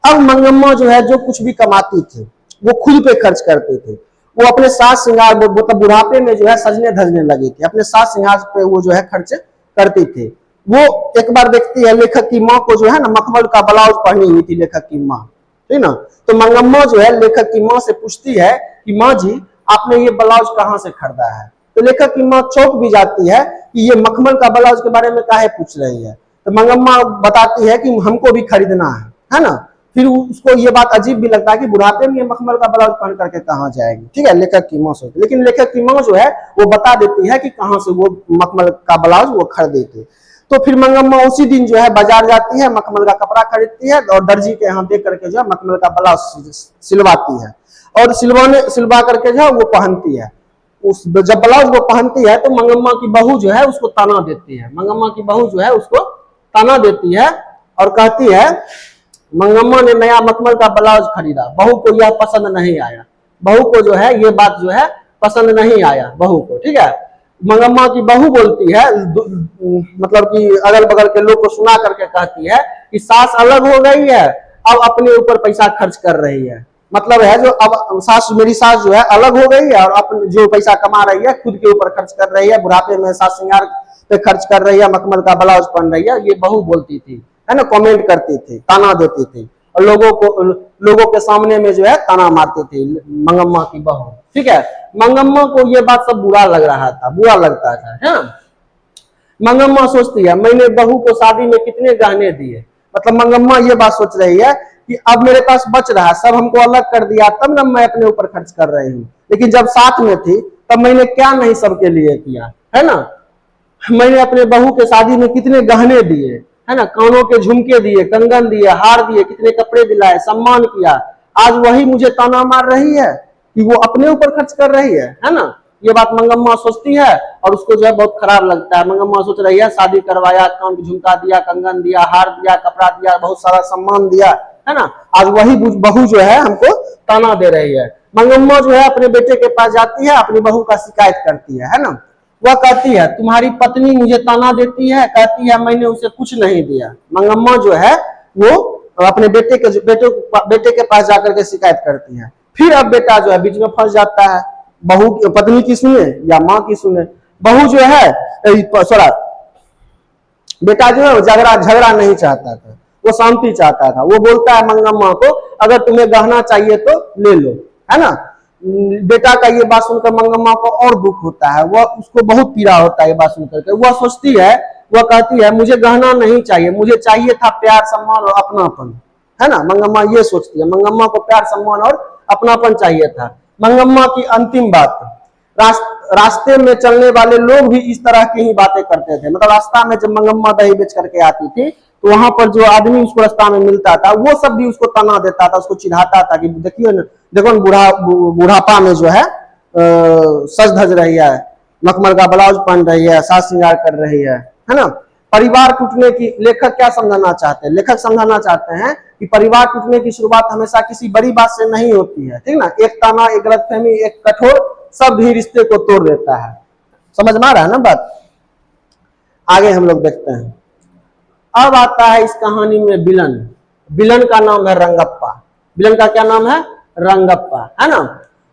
अब मंगम्मा जो है जो कुछ भी कमाती थी वो खुद पे खर्च करते थे। वो अपने सास श्रृंगार, मतलब बुढ़ापे में जो है सजने धजने लगी थी, अपने सास श्रृंगार पे वो जो है खर्च करती थी। वो एक बार देखती है लेखक की माँ को जो है ना मखमल का ब्लाउज पहनी हुई थी लेखक की माँ, ठीक ना। तो मंगम्मा जो है लेखक की माँ से पूछती है कि माँ जी आपने ये ब्लाउज कहाँ से खरीदा है। तो लेखक की माँ चौंक भी जाती है कि ये मखमल का ब्लाउज के बारे में काहे पूछ रही है। तो मंगम्मा बताती है कि हमको भी खरीदना है ना। फिर उसको ये बात अजीब भी लगता है कि बुढ़ापे में ये मखमल का ब्लाउज पहन करके कहाँ जाएगी, ठीक है। लेखक की माँ सोचती, लेकिन लेखक की माँ जो है वो बता देती है कि कहाँ से वो मखमल का ब्लाउज वो खरीदे थे। तो फिर मंगम्मा उसी दिन जो है बाजार जाती है, मखमल का कपड़ा खरीदती है और दर्जी के यहाँ देख करके जो है मखमल का ब्लाउज सिलवाती है और सिलवा करके जो है वो पहनती है। जब ब्लाउज वो पहनती है तो मंगम्मा की बहू जो है उसको ताना देती है। मंगम्मा की बहू जो है उसको ताना देती है और कहती है मंगम्मा ने नया मखमल का ब्लाउज खरीदा, बहू को यह पसंद नहीं आया। बहू को जो है ये बात जो है पसंद नहीं आया बहू को, ठीक है। मंगम्मा की बहू बोलती है, मतलब कि अगल बगल के लोग को सुना करके कहती है कि सास अलग हो गई है, अब अपने ऊपर पैसा खर्च कर रही है। मतलब है जो अब मेरी सास जो है अलग हो गई है और अपने जो पैसा कमा रही है खुद के ऊपर खर्च कर रही है, बुढ़ापे में सास श्रृंगार पे खर्च कर रही है, मखमल का ब्लाउज पहन रही है। ये बहू बोलती थी, है ना, कमेंट करती थी, ताना देती थी और लोगों के सामने में जो है ताना मारती थी मंगम्मा की बहू, ठीक है। मंगम्मा को ये बात सब बुरा लग रहा था, बुरा लगता था, है ना। मंगम्मा सोचती है मैंने बहू को शादी में कितने गहने दिए। मतलब मंगम्मा ये बात सोच रही है कि अब मेरे पास बच रहा, सब हमको अलग कर दिया तब ना मैं अपने ऊपर खर्च कर रही हूँ, लेकिन जब साथ में थी तब मैंने क्या नहीं सबके लिए किया, है ना। मैंने अपने बहू के शादी में कितने गहने दिए, है ना, कानों के झुमके दिए, कंगन दिए, हार दिए, कितने कपड़े दिलाए, सम्मान किया। आज वही मुझे ताना मार रही है कि वो अपने ऊपर खर्च कर रही है ना। ये बात मंगम्मा सोचती है और उसको जो है बहुत खराब लगता है। मंगम्मा सोच रही है शादी करवाया, कान के झुमका दिया, कंगन दिया, हार दिया, कपड़ा दिया, बहुत सारा सम्मान दिया, है ना, आज वही बहू जो है हमको ताना दे रही है। मंगम्मा जो है अपने बेटे के पास जाती है, अपनी बहू का शिकायत करती है ना। वह कहती है तुम्हारी पत्नी मुझे ताना देती है, कहती है मैंने उसे कुछ नहीं दिया। मंगम्मा जो है वो अपने बेटे के पास जाकर के शिकायत करती है। फिर अब बेटा जो है बीच में फंस जाता है, बहू पत्नी की सुने या माँ की सुने। बहू जो है बेटा जो है झगड़ा नहीं चाहता था, वो शांति चाहता था। वो बोलता है मंगम्मा को अगर तुम्हें गहना चाहिए तो ले लो, है ना। बेटा का ये बात सुनकर मंगम्मा को और दुख होता है, वह उसको बहुत पीड़ा होता है ये बात सुनकर के। वह सोचती है, वह कहती है मुझे गहना नहीं चाहिए, मुझे चाहिए था प्यार सम्मान और अपनापन, है ना। मंगम्मा ये सोचती है, मंगम्मा को प्यार सम्मान और अपनापन चाहिए था। मंगम्मा की अंतिम बात, रास्ते में चलने वाले लोग भी इस तरह की ही बातें करते थे। मतलब रास्ता में जब मंगम्मा दही बेच करके आती थी तो वहां पर जो आदमी उसको रास्ता में मिलता था वो सब भी उसको तना देता था, उसको चिढ़ाता था कि देखिए न, देखो न बुढ़ापा में जो है सज धज रही है, मखमल का ब्लाउज पहन रही है, साज श्रृंगार कर रही है ना। परिवार टूटने की लेखक क्या समझाना चाहते हैं? लेखक समझाना चाहते हैं कि परिवार टूटने की शुरुआत हमेशा किसी बड़ी बात से नहीं होती है, ठीक ना। एक ताना, एक गलतफहमी, एक कठोर शब्द ही रिश्ते को तोड़ देता है। समझ में आ रहा है ना बात? आगे हम लोग देखते हैं। अब आता है इस कहानी में विलन का नाम है रंगप्पा। विलन का क्या नाम है? रंगप्पा, है ना।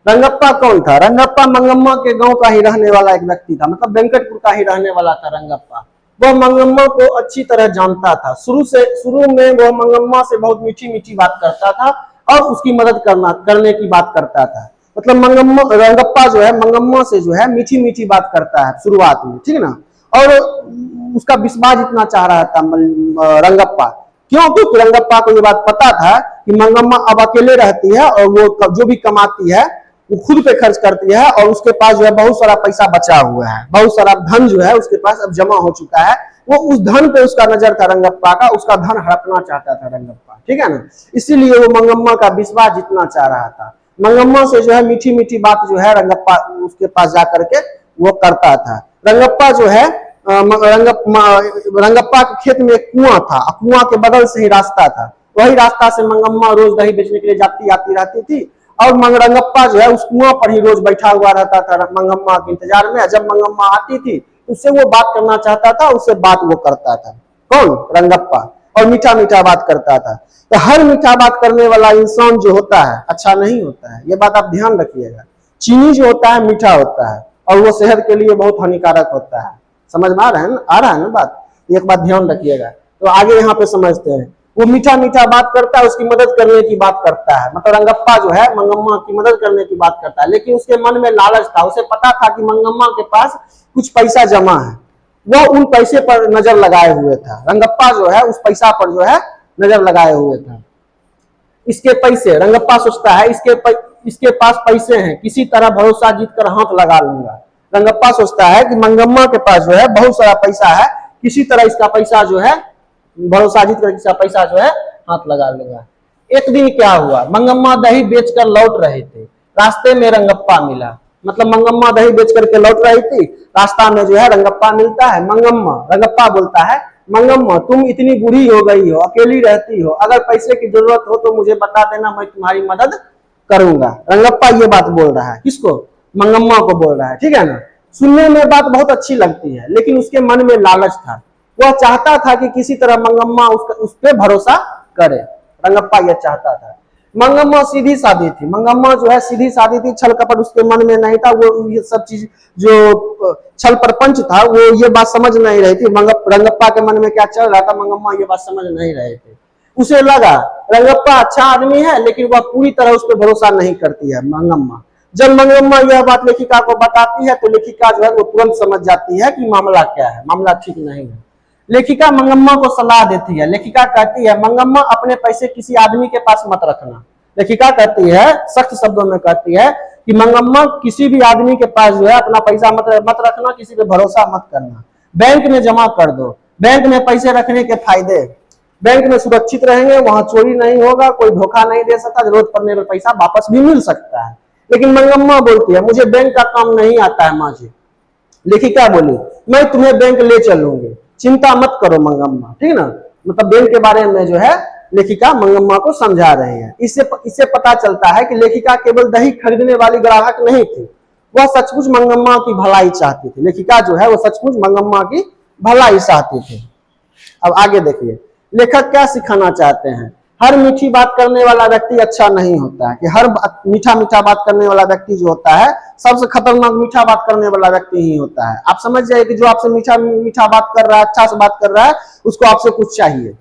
रंगप्पा कौन था? रंगप्पा मंगम्मा के गांव का ही रहने वाला एक व्यक्ति था, मतलब वेंकटपुर का ही रहने वाला था रंगप्पा। वह मंगम्मा को अच्छी तरह जानता था। शुरू में वह मंगम्मा से बहुत मीठी मीठी बात करता था और उसकी मदद करने की बात करता था। मतलब रंगप्पा जो है मंगम्मा से जो है मीठी मीठी बात करता है शुरुआत में, ठीक है ना। और उसका विश्वास इतना चाह रहा था रंगप्पा, क्यों? क्योंकि रंगप्पा को ये बात पता था कि मंगम्मा अब अकेले रहती है और वो जो भी कमाती है वो खुद पे खर्च करती है और उसके पास जो है बहुत सारा पैसा बचा हुआ है, बहुत सारा धन जो है उसके पास अब जमा हो चुका है। वो उस धन पे उसका नजर था रंगप्पा का, उसका धन हड़पना चाहता था रंगप्पा, ठीक है ना। इसीलिए वो मंगम्मा का विश्वास जीतना चाह रहा था। मंगम्मा से जो है मीठी मीठी बात जो है रंगप्पा उसके पास जा करके वो करता था। रंगप्पा जो है रंगप्पा के खेत में एक कुआं था, कुआं के बगल से ही रास्ता था, वही रास्ता से मंगम्मा रोज दही बेचने के लिए जाती आती रहती थी। और रंगप्पा जो है उस कुआं पर ही रोज बैठा हुआ रहता था मंगम्मा के इंतजार में। जब मंगम्मा आती थी उससे वो बात करना चाहता था, उससे बात वो करता था। कौन? रंगप्पा। और मीठा मीठा बात करता था। तो हर मीठा बात करने वाला इंसान जो होता है अच्छा नहीं होता है, ये बात आप ध्यान रखिएगा। चीनी जो होता है मीठा होता है और वो सेहत के लिए बहुत हानिकारक होता है। समझ में आ रहा है ना बात? एक बात ध्यान रखिएगा। तो आगे यहाँ पे समझते हैं। वो मीठा मीठा बात करता है, उसकी मदद करने की बात करता है, मतलब रंगप्पा जो है मंगम्मा की मदद करने की बात करता है। लेकिन उसके मन में लालच था, उसे पता था कि मंगम्मा के पास कुछ पैसा जमा है, वो उन पैसे पर नजर लगाए हुए था। रंगप्पा जो है उस पैसा पर जो है नजर लगाए हुए था। इसके पैसे, रंगप्पा सोचता है इसके पास पैसे हैं, किसी तरह भरोसा जीत कर हाथ लगा लूंगा। रंगप्पा सोचता है कि मंगम्मा के पास जो है बहुत सारा पैसा है, किसी तरह इसका पैसा जो है भरोसा जीत कर इसका पैसा जो है हाथ लगा लूंगा। एक दिन क्या हुआ, मंगम्मा दही बेचकर लौट रहे थे, रास्ते में रंगप्पा मिला। मतलब मंगम्मा दही बेच करके लौट रही थी, रास्ता में जो है रंगप्पा मिलता है। रंगप्पा बोलता है, मंगम्मा तुम इतनी बूढ़ी हो गई हो, अकेली रहती हो, अगर पैसे की जरूरत हो तो मुझे बता देना, मैं तुम्हारी मदद करूंगा। रंगप्पा ये बात बोल रहा है, किसको? मंगम्मा को बोल रहा है, ठीक है ना। सुनने में बात बहुत अच्छी लगती है, लेकिन उसके मन में लालच था। वह चाहता था कि किसी तरह मंगम्मा उस पर भरोसा करे। रंगप्पा यह चाहता था। मंगम्मा सीधी सादी थी, मंगम्मा जो है सीधी सादी थी, छल कपट उसके मन में नहीं था। वो ये सब चीज जो छल प्रपंच था वो ये बात समझ नहीं रही थी। रंगप्पा के मन में क्या चल रहा था मंगम्मा ये बात समझ नहीं रहे थे। उसे लगा रंगप्पा अच्छा आदमी है, लेकिन वह पूरी तरह उस पर भरोसा नहीं करती है मंगम्मा। जब मंगम्मा यह बात लेखिका को बताती है तो लेखिका जो है वो तुरंत समझ जाती है कि मामला क्या है, मामला ठीक नहीं है। लेखिका मंगम्मा को सलाह देती है। लेखिका कहती है, मंगम्मा अपने पैसे किसी आदमी के पास मत रखना। लेखिका कहती है, सख्त शब्दों में कहती है कि मंगम्मा किसी भी आदमी के पास जो है अपना पैसा मत रखना, किसी पे भरोसा मत करना, बैंक में जमा कर दो। बैंक में पैसे रखने के फायदे, बैंक में सुरक्षित रहेंगे, वहां चोरी नहीं होगा, कोई धोखा नहीं दे सकता, जरूरत पड़ने पर पैसा वापस भी मिल सकता है। लेकिन मंगम्मा बोलती है, मुझे बैंक का काम नहीं आता है माँ जी। लेखिका बोली, मैं तुम्हें बैंक ले चलूंगी, चिंता मत करो मंगम्मा, ठीक है ना। मतलब बैंक के बारे में जो है लेखिका मंगम्मा को समझा रहे हैं। इससे पता चलता है कि लेखिका केवल दही खरीदने वाली ग्राहक नहीं थी, वह सचमुच मंगम्मा की भलाई चाहती थी। लेखिका जो है वो सचमुच मंगम्मा की भलाई चाहती थी। अब आगे देखिए लेखक क्या सिखाना चाहते हैं। हर मीठी बात करने वाला व्यक्ति अच्छा नहीं होता है, कि हर मीठा मीठा बात करने वाला व्यक्ति जो होता है सबसे खतरनाक मीठा बात करने वाला व्यक्ति ही होता है। आप समझ जाइए कि जो आपसे मीठा मीठा बात कर रहा है, अच्छा से बात कर रहा है, उसको आपसे कुछ चाहिए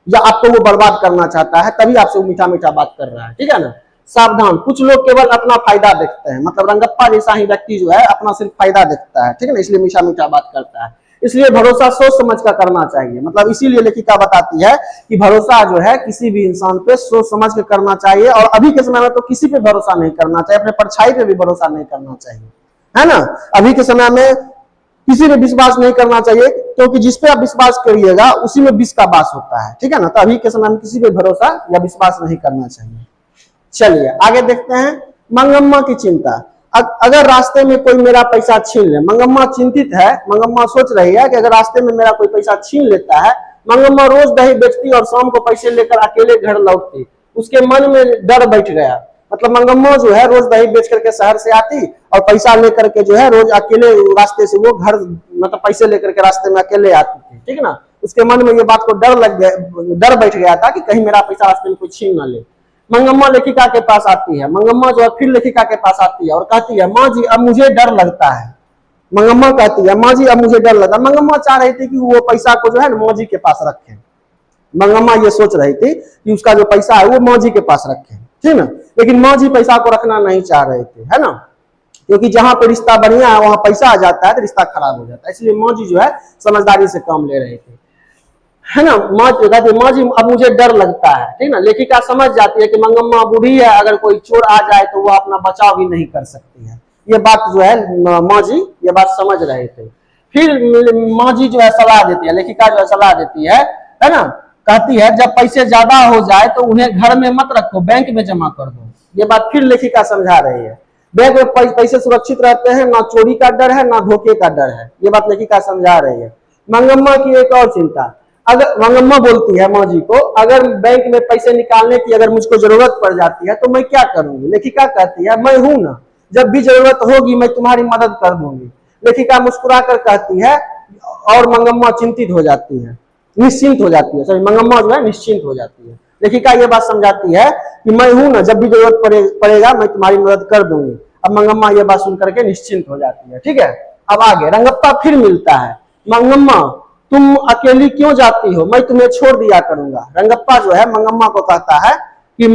या आपको वो बर्बाद करना चाहता है, तभी आपसे वो मीठा मीठा बात कर रहा है, ठीक है ना। सावधान, कुछ लोग केवल अपना फायदा देखते हैं। मतलब रंगप्पा जैसा ही व्यक्ति जो है अपना सिर्फ फायदा देखता है, ठीक है ना, इसलिए मीठा मीठा बात करता है। इसलिए भरोसा सोच समझ कर करना चाहिए। मतलब इसीलिए लेखिका बताती है कि भरोसा जो है किसी भी इंसान पे सोच समझ के करना चाहिए। और अभी के समय में तो किसी पे भरोसा नहीं करना चाहिए, अपने परछाई पे भी भरोसा नहीं करना चाहिए, है ना। अभी के समय में किसी पे विश्वास नहीं करना चाहिए, क्योंकि जिसपे आप विश्वास करिएगा उसी में विष का वास होता है, ठीक है ना। तो अभी के समय में किसी पे भरोसा या विश्वास नहीं करना चाहिए। चलिए आगे देखते हैं। मंगम्मा की चिंता, अगर रास्ते में कोई मेरा पैसा छीन ले, मंगम्मा चिंतित है। मंगम्मा सोच रही है कि अगर रास्ते में मेरा कोई पैसा छीन लेता है। मंगम्मा रोज दही बेचती और शाम को पैसे लेकर अकेले घर लौटती। उसके मन में डर बैठ गया। मतलब मंगम्मा जो है रोज दही बेच करके शहर से आती और पैसा लेकर के जो है रोज अकेले रास्ते से वो घर, मतलब पैसे लेकर के रास्ते में अकेले आती थी, ठीक है ना। उसके मन में ये बात को डर बैठ गया था कि कहीं मेरा पैसा रास्ते में कोई छीन ना ले। मंगम्मा लेखिका के पास आती है। मंगम्मा जो है फिर लेखिका के पास आती है और कहती है माँ जी अब मुझे डर लगता है। मंगम्मा कहती है माँ जी अब मुझे डर लगता है। मंगम्मा चाह रही थी कि वो पैसा को जो है माँ जी के पास रखे। मंगम्मा ये सोच रही थी कि उसका जो पैसा है वो माँ जी के पास रखे, ठीक ना। लेकिन माँ जी पैसा को रखना नहीं चाह रहे थे, है ना, क्योंकि जहां पर रिश्ता बढ़िया है वहां पैसा आ जाता है तो रिश्ता खराब हो जाता है। इसलिए माँ जी जो है समझदारी से काम ले रहे थे, है ना। माँ जी अब मुझे डर लगता है, ठीक ना। लेखिका समझ जाती है कि मंगम्मा बूढ़ी है, अगर कोई चोर आ जाए तो वो अपना बचाव भी नहीं कर सकती है। ये बात जो है माँ जी ये बात समझ रहे थे। फिर माँ जी जो है सलाह देती है, लेखिका जो है सलाह देती है ना, कहती है जब पैसे ज्यादा हो जाए तो उन्हें घर में मत रखो, बैंक में जमा कर दो। ये बात फिर लेखिका समझा रही है। बैंक में पैसे सुरक्षित रहते हैं, ना चोरी का डर है ना धोखे का डर है। ये बात लेखिका समझा रही है। मंगम्मा की एक और चिंता, अगर मंगम्मा बोलती है माँ जी को अगर बैंक में पैसे निकालने की अगर मुझको जरूरत पड़ जाती है तो मैं क्या करूंगी। लेखिका कहती है मैं हूं ना, जब भी जरूरत होगी मैं तुम्हारी मदद कर दूंगी। लेखिका मुस्कुरा कर कहती है और मंगम्मा चिंतित हो जाती है, निश्चिंत हो जाती है, सॉरी मंगम्मा जो है निश्चिंत हो जाती है। लेखिका ये बात समझाती है कि मैं हूं ना, जब भी जरूरत पड़ेगा मैं तुम्हारी मदद कर दूंगी। अब मंगम्मा ये बात सुन करके निश्चिंत हो जाती है, ठीक है। अब आगे रंगप्पा फिर मिलता है। मंगम्मा तुम अकेली क्यों जाती हो, मैं तुम्हें छोड़ दिया करूंगा। रंगप्पा जो है मंगम्मा को कहता है कि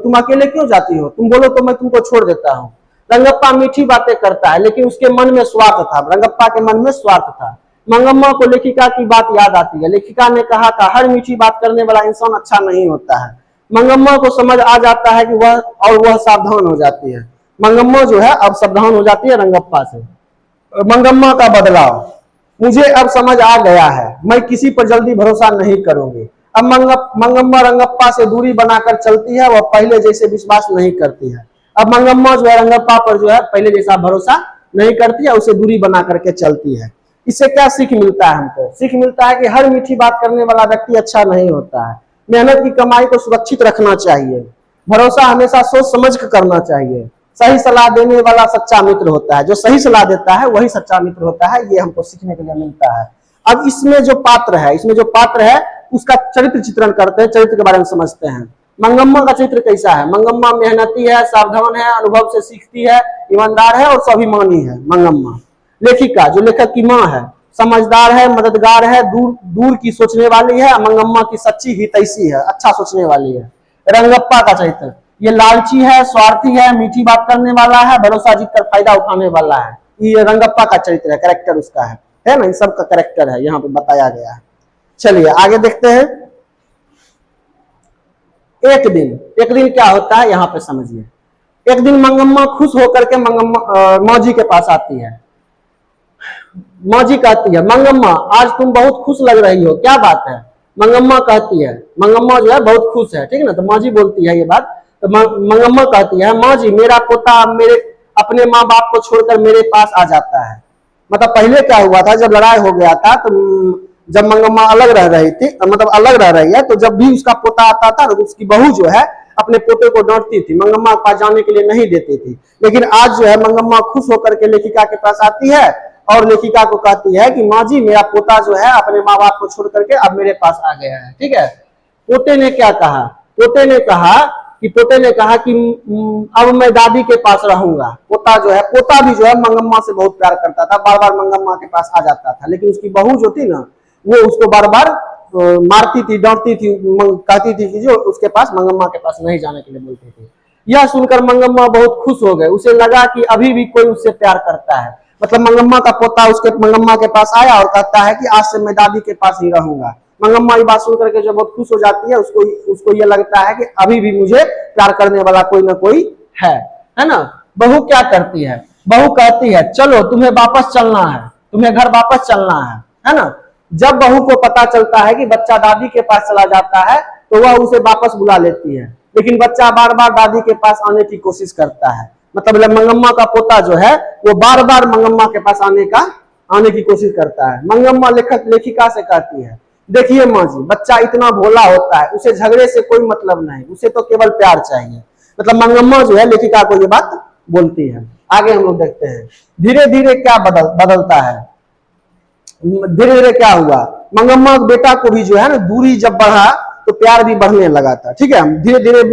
तुम अकेले क्यों जाती हो, तुम बोलो तो मैं तुमको छोड़ देता हूँ। रंगप्पा मीठी बातें करता है लेकिन उसके मन में स्वार्थ था, रंगप्पा के मन में स्वार्थ था। मंगम्मा को लेखिका की बात याद आती है। लेखिका ने कहा था हर मीठी बात करने वाला इंसान अच्छा नहीं होता है। मंगम्मा को समझ आ जाता है कि वह सावधान हो जाती है। मंगम्मा जो है अब सावधान हो जाती है रंगप्पा से। मंगम्मा का बदलाव, मुझे अब समझ आ गया है, मैं किसी पर जल्दी भरोसा नहीं करूंगी। अब मंगम्मा रंगप्पा से दूरी बनाकर चलती है, वह पहले जैसे विश्वास नहीं करती है। अब मंगम्मा जो है रंगप्पा पर जो है पहले जैसा भरोसा नहीं करती है, उसे दूरी बना करके चलती है। इससे क्या सीख मिलता है हमको, सीख मिलता है कि हर मीठी बात करने वाला व्यक्ति अच्छा नहीं होता है। मेहनत की कमाई को सुरक्षित रखना चाहिए, भरोसा हमेशा सोच समझ कर करना चाहिए। सही सलाह देने वाला सच्चा मित्र होता है, जो सही सलाह देता है वही सच्चा मित्र होता है। ये हमको सीखने के लिए मिलता है। अब इसमें जो पात्र है उसका चरित्र चित्रण करते हैं, चरित्र के बारे में समझते हैं। मंगम्मा का चरित्र कैसा है। मंगम्मा मेहनती है, सावधान है, अनुभव से सीखती है, ईमानदार है और स्वाभिमानी है मंगम्मा। लेखिका जो लेखक की माँ है, समझदार है, मददगार है, दूर की सोचने वाली है। मंगम्मा की सच्ची हितैषी है, अच्छा सोचने वाली है। रंगप्पा का चरित्र, ये लालची है, स्वार्थी है, मीठी बात करने वाला है, भरोसा जीत कर फायदा उठाने वाला है। ये रंगप्पा का चरित्र है, कैरेक्टर उसका है ना, इन सब का कैरेक्टर है यहाँ पे बताया गया है। चलिए आगे देखते हैं। एक दिन क्या होता है यहाँ पे समझिए। एक दिन मंगम्मा खुश होकर के माँ जी के पास आती है। माँ जी कहती है मंगम्मा आज तुम बहुत खुश लग रही हो, क्या बात है। मंगम्मा कहती है, मंगम्मा जो है बहुत खुश है, ठीक है ना। तो माँ जी बोलती है ये बात, तो मंगम्मा कहती है माँ जी मेरा पोता मेरे अपने माँ बाप को छोड़कर मेरे पास आ जाता है। मतलब पहले क्या हुआ था, जब लड़ाई हो गया था तो जब मंगम्मा अलग रह रही थी, मतलब अलग रह रही है, तो जब भी उसका पोता आता था तो उसकी बहू जो है अपने पोते को डांटती थी, मंगम्मा के पास जाने के लिए नहीं देती थी। लेकिन आज जो है मंगम्मा खुश होकर के लेखिका के पास आती है और लेखिका को कहती है कि माँ जी मेरा पोता जो है अपने माँ बाप को छोड़ करके अब मेरे पास आ गया है, ठीक है। पोते ने क्या कहा, पोते ने कहा कि अब मैं दादी के पास रहूंगा। पोता भी जो है मंगम्मा से बहुत प्यार करता था, बार बार मंगम्मा के पास आ जाता था। लेकिन उसकी बहू जो थी ना वो उसको बार बार मारती थी, डांटती थी, कहती थी कि जो उसके पास मंगम्मा के पास नहीं जाने के लिए बोलती थी। यह सुनकर मंगम्मा बहुत खुश हो गए, उसे लगा कि अभी भी कोई उससे प्यार करता है। मतलब मंगम्मा का पोता मंगम्मा के पास आया और कहता है कि आज से मैं दादी के पास ही रहूंगा। मंगम्मा ये बात सुन करके जब बहुत खुश हो जाती है, उसको ये लगता है कि अभी भी मुझे प्यार करने वाला कोई ना कोई है ना। बहू क्या करती है, बहू कहती है चलो तुम्हें वापस चलना है, तुम्हें घर वापस चलना है ना। जब बहू को पता चलता है कि बच्चा दादी के पास चला जाता है तो वह उसे वापस बुला लेती है, लेकिन बच्चा बार बार दादी के पास आने की कोशिश करता है। मतलब मंगम्मा का पोता जो है वो बार बार मंगम्मा के पास आने की कोशिश करता है। मंगम्मा लेखिका से कहती है देखिए माँ जी बच्चा इतना भोला होता है, उसे झगड़े से कोई मतलब नहीं, उसे तो केवल प्यार चाहिए। मतलब मंगम्मा जो है लेखिका को ये बात बोलती है। आगे हम लोग देखते हैं धीरे धीरे क्या बदलता है। धीरे धीरे क्या हुआ, मंगम्मा बेटा को भी जो है ना दूरी जब बढ़ा तो प्यार भी बढ़ने लगा था, ठीक है। धीरे धीरे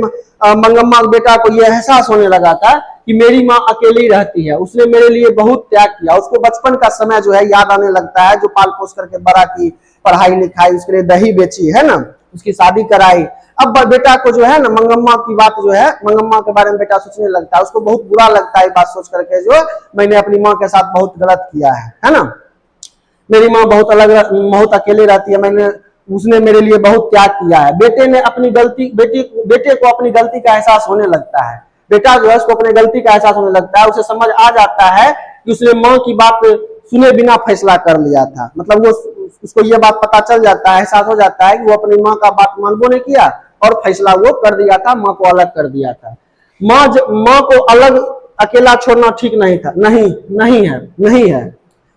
मंगम्मा बेटा को ये एहसास होने लगा था कि मेरी माँ अकेली रहती है, उसने मेरे लिए बहुत त्याग किया। उसको बचपन का समय जो है याद आने लगता है, जो पाल पोस करके बड़ा की, पढ़ाई लिखाई, उसके लिए दही बेची है ना, उसकी शादी कराई। अब बेटा को जो है ना मंगम्मा की बात जो है, मंगम्मा के बारे में बेटा सोचने लगता है, उसको बहुत बुरा लगता है बात सोच करके, जो मैंने अपनी माँ के साथ बहुत गलत किया है ना। मेरी माँ बहुत अलग, बहुत अकेले रहती है, उसने मेरे लिए बहुत त्याग किया है। बेटे ने अपनी गलती, बेटे को अपनी गलती का एहसास होने लगता है। बेटा जो है उसको अपनी गलती का एहसास होने लगता है, उसे समझ आ जाता है कि उसने माँ की बात सुने बिना फैसला कर लिया था। मतलब वो, उसको ये बात पता चल जाता है, एहसास हो जाता है कि वो अपनी माँ का बात मानबो नहीं किया और फैसला वो कर दिया था, माँ को अलग कर दिया था। माँ को अलग अकेला छोड़ना ठीक नहीं था, नहीं है।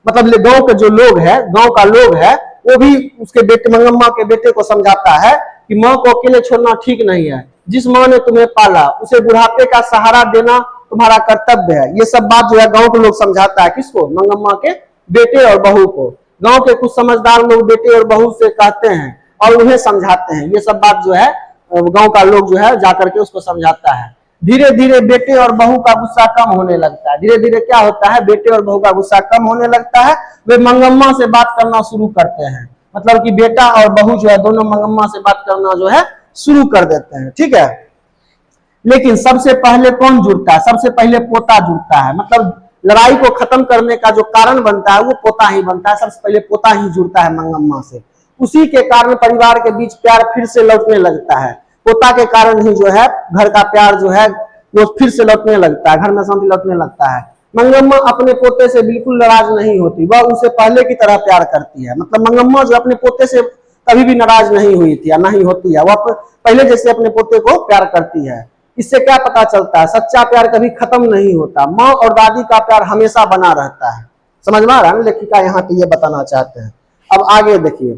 मतलब गांव के जो लोग है, गांव का लोग है, वो भी उसके बेटे, मंगम्मा के बेटे को समझाता है कि माँ को अकेले छोड़ना ठीक नहीं है। जिस माँ ने तुम्हें पाला उसे बुढ़ापे का सहारा देना तुम्हारा कर्तव्य है। ये सब बात जो है गांव के लोग समझाता है, किसको? मंगम्मा के बेटे और बहू को। गांव के कुछ समझदार लोग बेटे और बहू से कहते हैं और उन्हें समझाते हैं। ये सब बात जो है गांव का लोग जो है जाकर के उसको समझाता है। धीरे धीरे बेटे और बहू का गुस्सा कम होने लगता है। धीरे धीरे क्या होता है, बेटे और बहू का गुस्सा कम होने लगता है। वे मंगम्मा से बात करना शुरू करते हैं। मतलब कि बेटा और बहू जो है दोनों मंगम्मा से बात करना जो है शुरू कर देते हैं, ठीक है। लेकिन सबसे पहले कौन जुड़ता है? सबसे पहले पोता जुड़ता है। मतलब लड़ाई को खत्म करने का जो कारण बनता है वो पोता ही बनता है। सबसे पहले पोता ही जुड़ता है मंगम्मा से। उसी के कारण परिवार के बीच प्यार फिर से लौटने लगता है। पोता के कारण ही जो है घर का प्यार जो है वो फिर से लौटने लगता है, घर में शांति लौटने लगता है। मंगम्मा अपने पोते से बिल्कुल नाराज नहीं होती, वह उसे पहले की तरह प्यार करती है। मतलब मंगम्मा जो अपने पोते से कभी भी नाराज नहीं हुई थी या नहीं होती है, वह पहले जैसे अपने पोते को प्यार करती है। इससे क्या पता चलता है? सच्चा प्यार कभी खत्म नहीं होता। माँ और दादी का प्यार हमेशा बना रहता है। समझ में आ रहा है ना? लेखिका यहाँ पे ये बताना चाहते हैं। अब आगे देखिए,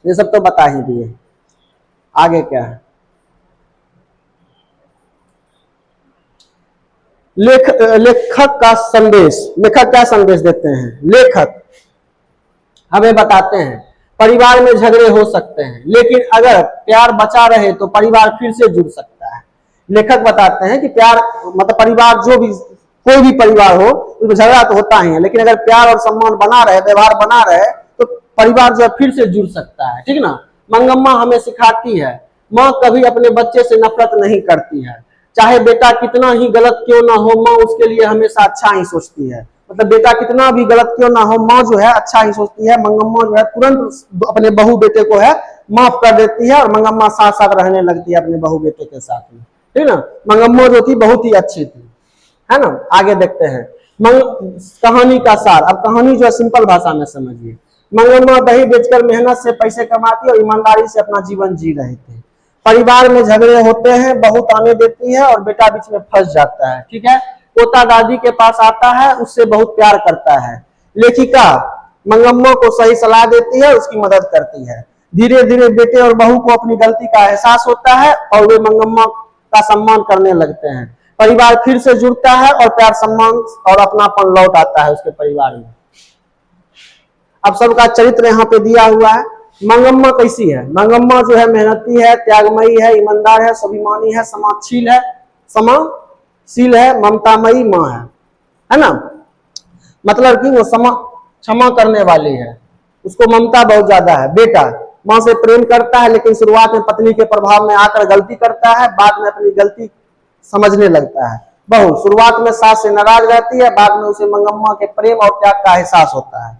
ये सब तो बता ही दिए, आगे क्या है? लेखक का संदेश। लेखक क्या संदेश देते हैं? लेखक हमें बताते हैं परिवार में झगड़े हो सकते हैं, लेकिन अगर प्यार बचा रहे तो परिवार फिर से जुड़ सकता है। लेखक बताते हैं कि प्यार, मतलब परिवार जो भी, कोई भी परिवार हो उसमें झगड़ा तो होता ही है, लेकिन अगर प्यार और सम्मान बना रहे, व्यवहार बना रहे, तो परिवार जो है फिर से जुड़ सकता है, ठीक ना। मंगम्मा हमें सिखाती है माँ कभी अपने बच्चे से नफरत नहीं करती है। चाहे बेटा कितना ही गलत क्यों ना हो, माँ उसके लिए हमेशा अच्छा ही सोचती है। मतलब बेटा कितना भी गलत क्यों ना हो, माँ जो है अच्छा ही सोचती है। मंगम्मा जो है तुरंत अपने बहू बेटे को है माफ कर देती है और मंगम्मा साथ साथ रहने लगती है अपने बहू बेटे के साथ में, ठीक ना। मंगम्मा जो थी बहुत ही अच्छी थी, है ना। आगे देखते हैं कहानी का सार। अब कहानी जो है सिंपल भाषा में समझिए। मंगम्मा दही बेचकर मेहनत से पैसे कमाती और ईमानदारी से अपना जीवन जी रहे थे। परिवार में झगड़े होते हैं, बहू ताने देती है और बेटा बीच में फंस जाता है, ठीक है। पोता दादी के पास आता है, उससे बहुत प्यार करता है। लेखिका मंगम्मा को सही सलाह देती है, उसकी मदद करती है। धीरे धीरे बेटे और बहू को अपनी गलती का एहसास होता है और वे मंगम्मा का सम्मान करने लगते हैं। परिवार फिर से जुड़ता है और प्यार, सम्मान और अपनापन लौट आता है उसके परिवार में। अब सबका चरित्र यहाँ पे दिया हुआ है। मंगम्मा कैसी है? मंगम्मा जो है मेहनती है, त्यागमयी है, ईमानदार है, स्वाभिमानी है, समाशील है, ममतामयी माँ है ना। मतलब कि वो क्षमा करने वाली है, उसको ममता बहुत ज्यादा है। बेटा माँ से प्रेम करता है, लेकिन शुरुआत में पत्नी के प्रभाव में आकर गलती करता है, बाद में अपनी गलती समझने लगता है। बहू शुरुआत में सास से नाराज रहती है, बाद में उसे मंगम्मा के प्रेम और त्याग का एहसास होता है।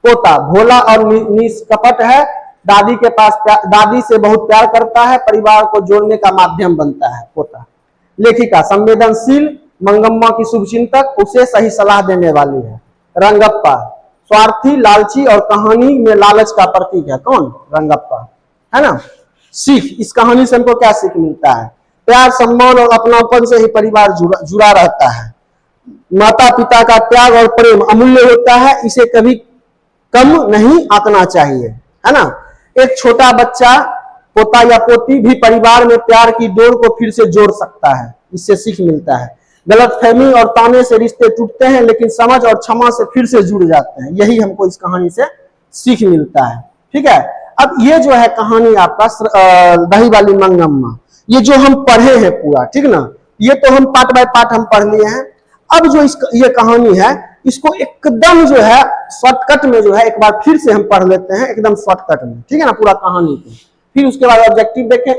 पोता भोला और निष्कपट है, दादी से बहुत प्यार करता है, परिवार को जोड़ने का माध्यम बनता है पोता। लेखिका संवेदनशील, मंगम्मा की शुभचिंतक, उसे सही सलाह देने वाली है। रंगप्पा स्वार्थी, लालची और कहानी में लालच का प्रतीक है। कौन? रंगप्पा, है ना। सीख, इस कहानी से हमको क्या सीख मिलता है? प्यार, सम्मान और अपनापन से ही परिवार जुड़ा रहता है। माता पिता का त्याग और प्रेम अमूल्य होता है, इसे कभी कम नहीं आंकना चाहिए, है ना। एक छोटा बच्चा, पोता या पोती भी परिवार में प्यार की डोर को फिर से जोड़ सकता है, इससे सीख मिलता है। गलतफहमी और ताने से रिश्ते टूटते हैं, लेकिन समझ और क्षमा से फिर से जुड़ जाते हैं। यही हमको इस कहानी से सीख मिलता है, ठीक है। अब ये जो है कहानी आपका दही वाली मंगम्मा, ये जो हम पढ़े हैं पूरा, ठीक ना, ये तो हम पार्ट बाय पार्ट हम पढ़ लिए हैं। अब जो ये कहानी है, इसको एकदम जो है शॉर्टकट में जो है एक बार फिर से हम पढ़ लेते हैं, एकदम शॉर्टकट में, ठीक है ना, पूरा कहानी को। फिर उसके बाद ऑब्जेक्टिव देखें,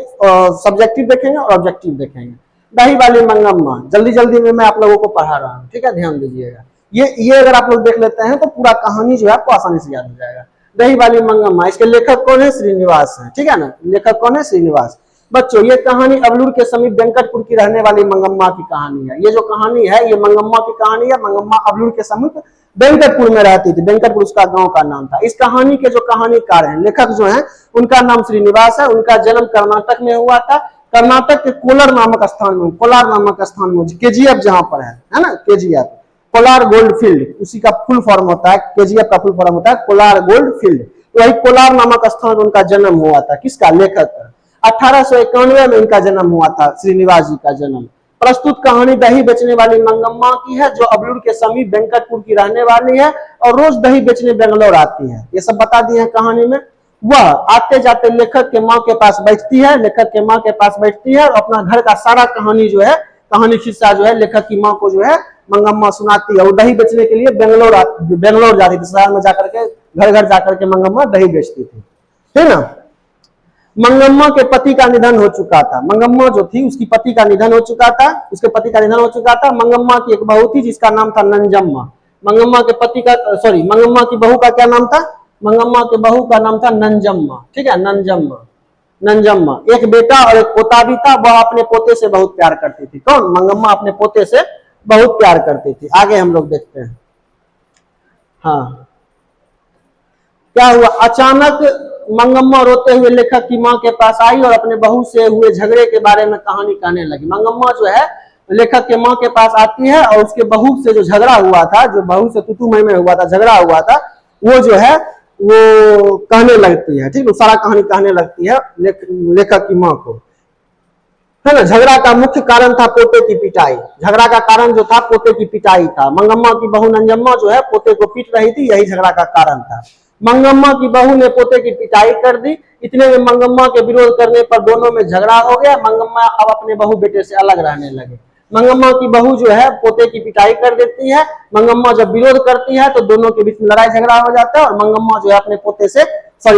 सब्जेक्टिव देखेंगे और ऑब्जेक्टिव देखेंगे। दही वाली मंगम्मा, जल्दी जल्दी में मैं आप लोगों को पढ़ा रहा हूँ, ठीक है, ध्यान दीजिएगा। ये अगर आप लोग देख लेते हैं तो पूरा कहानी जो है आपको आसानी से याद हो जाएगा। दही वाली मंगम्मा, इसके लेखक कौन है? श्रीनिवास है, ठीक है ना, लेखक कौन है? श्रीनिवास। बच्चों, ये कहानी अबलूर के समीप वेंकटपुर की रहने वाली मंगम्मा की कहानी है। ये जो कहानी है ये मंगम्मा की कहानी है। मंगम्मा अबलूर के समीप वेंकटपुर में रहती थी, वेंकटपुर उसका गांव का नाम था। इस कहानी के जो कहानीकार हैं, लेखक जो हैं, उनका नाम श्रीनिवास है। उनका जन्म कर्नाटक में हुआ था, कर्नाटक के कोलार नामक स्थान में, कोलार नामक स्थान में, केजीएफ जहां पर है ना, केजीएफ, कोलार गोल्ड फील्ड, उसी का फुल फॉर्म होता है, केजीएफ का फुल फॉर्म होता है कोलार गोल्ड फील्ड। तो वही कोलार नामक स्थान में उनका जन्म हुआ था। किसका? लेखक का। 1891 में इनका जन्म हुआ था, श्रीनिवास जी का जन्म। प्रस्तुत कहानी दही बेचने वाली मंगम्मा की है, जो अबलूर के समीप वेंकटपुर की रहने वाली है और रोज दही बेचने बेंगलोर आती है। ये सब बता दिए हैं कहानी में। वह आते जाते लेखक के माँ के पास बैठती है, लेखक के माँ के पास बैठती है और अपना घर का सारा कहानी जो है, कहानी किस्सा जो है लेखक की माँ को जो है मंगम्मा सुनाती है। वो दही बेचने के लिए बेंगलोर जाती थी, शहर में जाकर के, घर घर जाकर के मंगम्मा दही बेचती थी, है ना। मंगम्मा के पति का निधन हो चुका था। मंगम्मा जो थी उसकी पति का निधन हो चुका था, उसके पति का निधन हो चुका था। मंगम्मा की एक बहू थी जिसका नाम था नंजम्मा। मंगम्मा के पति का मंगम्मा की बहू का क्या नाम था? मंगम्मा के बहू का नाम था नंजम्मा, ठीक है, नंजम्मा। नंजम्मा, एक बेटा और एक पोता भी था। वह अपने पोते से बहुत प्यार करती थी। कौन? मंगम्मा अपने पोते से बहुत प्यार करती थी। आगे हम लोग देखते हैं। हाँ, क्या हुआ? अचानक मंगम्मा रोते हुए लेखक की माँ के पास आई और अपने बहू से हुए झगड़े के बारे में कहानी कहने लगी। मंगम्मा जो है लेखक के माँ के पास आती है और उसके बहू से जो झगड़ा हुआ था, जो बहू से तुतु में हुआ था, झगड़ा हुआ था, वो जो है वो कहने लगती है, ठीक है, सारा कहानी कहने लगती है लेखक की माँ को, है ना। झगड़ा का मुख्य कारण था पोते की पिटाई। झगड़ा का कारण जो था पोते की पिटाई था। मंगम्मा की बहू नंजम्मा जो है पोते को पीट रही थी, यही झगड़ा का कारण था। मंगम्मा की बहू ने पोते की पिटाई कर दी। इतने में मंगम्मा के विरोध करने पर दोनों में झगड़ा हो गया। मंगम्मा अब अपने बहू बेटे से अलग रहने लगे। मंगम्मा की बहू जो है पोते की पिटाई कर देती है। मंगम्मा जब विरोध करती है तो दोनों के बीच में लड़ाई झगड़ा हो जाता है और मंगम्मा जो है अपने पोते से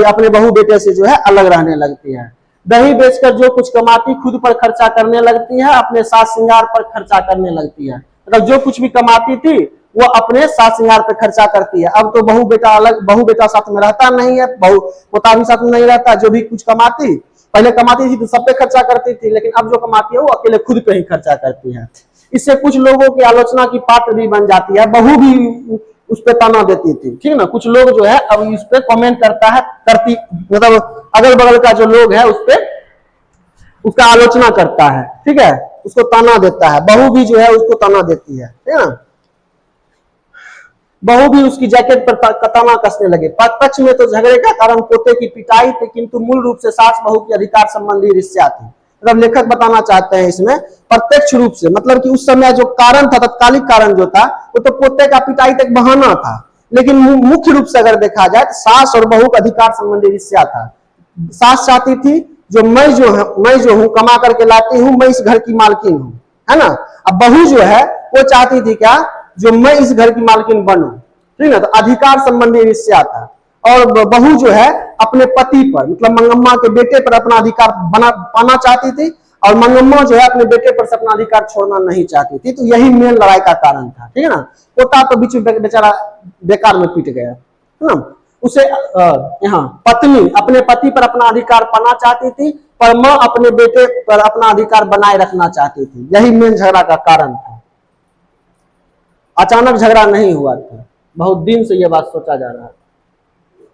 अपने बहू बेटे से जो है अलग रहने लगती है। दही बेचकर जो कुछ कमाती खुद पर खर्चा करने लगती है, अपने सास श्रृंगार पर खर्चा करने लगती है। मतलब जो कुछ भी कमाती थी वो अपने सास श्रृंगार पर खर्चा करती है। अब तो बहू बेटा अलग, बहू बेटा साथ में रहता नहीं है, बहू पोता भी साथ में नहीं रहता। जो भी कुछ कमाती, पहले कमाती थी तो सब पे खर्चा करती थी, लेकिन अब जो कमाती है वो अकेले खुद पे ही खर्चा करती है। इससे कुछ लोगों की आलोचना की पात्र भी बन जाती है। बहू भी उस पे ताना देती थी, ठीक है ना। कुछ लोग जो है अब इस पे कमेंट करती मतलब अगल बगल का जो लोग है उस पे उसका आलोचना करता है, ठीक है, उसको ताना देता है। बहू भी जो है उसको ताना देती है ना। बहू भी उसकी जैकेट पर ताना कसने लगे। पक्ष में तो झगड़े का कारण पोते की पिटाई थी, किंतु मूल रूप से सास बहू की अधिकार संबंधी रिश्ता थी। मतलब लेखक बताना चाहते हैं इसमें प्रत्यक्ष रूप से, मतलब कि उस समय जो कारण था, तत्कालिक कारण जो था, वो तो पोते का पिटाई तक बहाना था, लेकिन मुख्य रूप से अगर देखा जाए तो सास और बहू का अधिकार संबंधी रिश्ता था। सास चाहती थी जो मैं जो हूँ कमा करके लाती हूँ, मैं इस घर की मालकिन हूँ, है ना। अब बहू जो है वो चाहती थी क्या, जो मैं इस घर की मालकिन बनूं, ठीक है। तो अधिकार संबंधी रिश्ता था। और बहू जो है अपने पति पर, मतलब मंगम्मा के बेटे पर अपना अधिकार पाना चाहती थी और मंगम्मा जो है अपने बेटे पर से अपना अधिकार छोड़ना नहीं चाहती थी। तो यही मेन लड़ाई का कारण था, ठीक है ना। पोता तो बीच में बेचारा बेकार में पीट गया, है ना। उसे यहाँ पत्नी अपने पति पर अपना अधिकार पाना चाहती थी, पर माँ अपने बेटे पर अपना अधिकार बनाए रखना चाहती थी। यही मेन झगड़ा का कारण था। अचानक झगड़ा नहीं हुआ था, बहुत दिन से यह बात सोचा जा रहा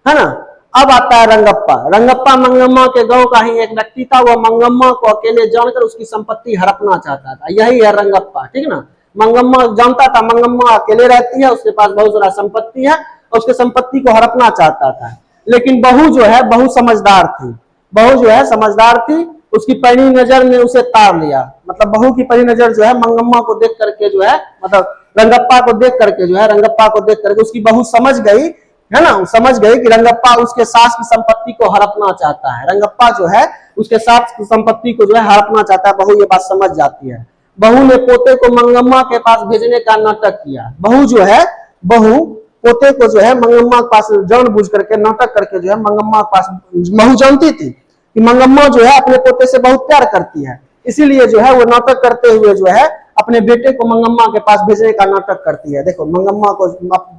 है ना। अब आता है रंगप्पा। रंगप्पा मंगम्मा के गांव का ही एक व्यक्ति था। वह मंगम्मा को अकेले जानकर उसकी संपत्ति हड़पना चाहता था। यही है रंगप्पा, ठीक ना। मंगम्मा जानता था मंगम्मा अकेले रहती है, उसके पास बहुत सारा संपत्ति है, उसके संपत्ति को हड़पना चाहता था। लेकिन बहू जो है बहू समझदार थी। बहू जो है समझदार थी, उसकी पहली नजर ने उसे तार लिया। मतलब बहू की पहली नजर जो है मंगम्मा को देख करके जो है, मतलब रंगप्पा को देख करके जो है, रंगप्पा को देख करके उसकी बहू समझ गई है ना, समझ गए कि रंगप्पा उसके सास की संपत्ति को हड़पना चाहता है। रंगप्पा जो है उसके सास की संपत्ति को जो है हड़पना चाहता है। बहू ये बात समझ जाती है। बहू ने पोते को मंगम्मा के पास भेजने का नाटक किया। बहू जो है, बहू पोते को जो है मंगम्मा के पास जानबूझ करके नाटक करके जो है मंगम्मा के पास, बहू जानती थी कि मंगम्मा जो है अपने पोते से बहुत प्यार करती है, इसीलिए जो है वो नाटक करते हुए जो है अपने बेटे को मंगम्मा के पास भेजने का नाटक करती है। देखो मंगम्मा को,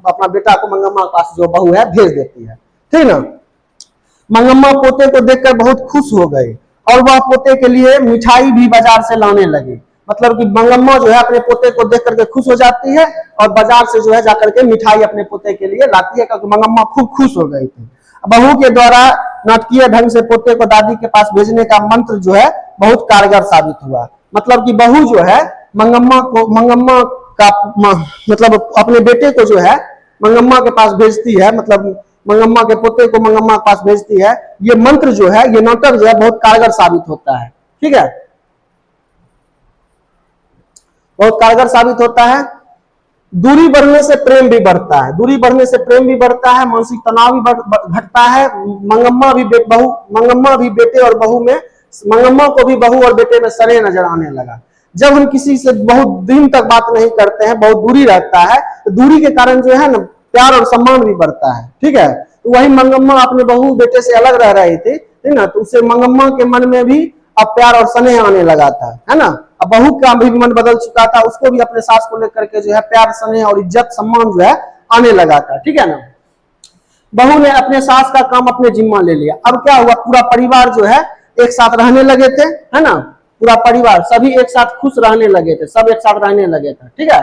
अपना बेटा को मंगम्मा के पास जो बहू है भेज देती है, ठीक ना। मंगम्मा पोते को देखकर बहुत खुश हो गई और वह पोते के लिए मिठाई भी बाजार से लाने लगी। मतलब कि मंगम्मा जो है अपने पोते को देख करके खुश हो जाती है और बाजार से जो है जाकर के मिठाई अपने पोते के लिए लाती है, क्योंकि मंगम्मा खूब खुश हो गई थी। बहू के द्वारा नाटकीय ढंग से पोते को दादी के पास भेजने का मंत्र जो है बहुत कारगर साबित हुआ। मतलब कि बहू जो है मंगम्मा का मतलब अपने बेटे को जो है मंगम्मा के पास भेजती है, मतलब मंगम्मा के पोते को मंगम्मा के पास भेजती है। ये मंत्र जो है, ये नाटक जो है बहुत कारगर साबित होता है, ठीक है, बहुत कारगर साबित होता है। दूरी बढ़ने से प्रेम भी बढ़ता है, दूरी बढ़ने से प्रेम भी बढ़ता है, मानसिक तनाव भी घटता है। मंगम्मा भी बेटे और बहू में, मंगम्मा को भी बहू और बेटे में स्नेह नजर आने लगा। जब हम किसी से बहुत दिन तक बात नहीं करते हैं, बहुत दूरी रहता है, तो दूरी के कारण जो है ना प्यार और सम्मान भी बढ़ता है, ठीक है। तो वही मंगम्मा अपने बहू बेटे से अलग रह रही थी, ठीक ना, तो उससे मंगम्मा के मन में भी अब प्यार और स्नेह आने लगा था, है ना। अब बहू का भी मन बदल चुका था, उसको भी अपने सास को लेकर के जो है प्यार स्नेह और इज्जत सम्मान जो है आने लगा था, ठीक है ना। बहू ने अपने सास का काम अपने जिम्मा ले लिया। अब क्या हुआ, पूरा परिवार जो है एक साथ रहने लगे थे, है ना, पूरा परिवार सभी एक साथ खुश रहने लगे थे, सब एक साथ रहने लगे थे, ठीक है।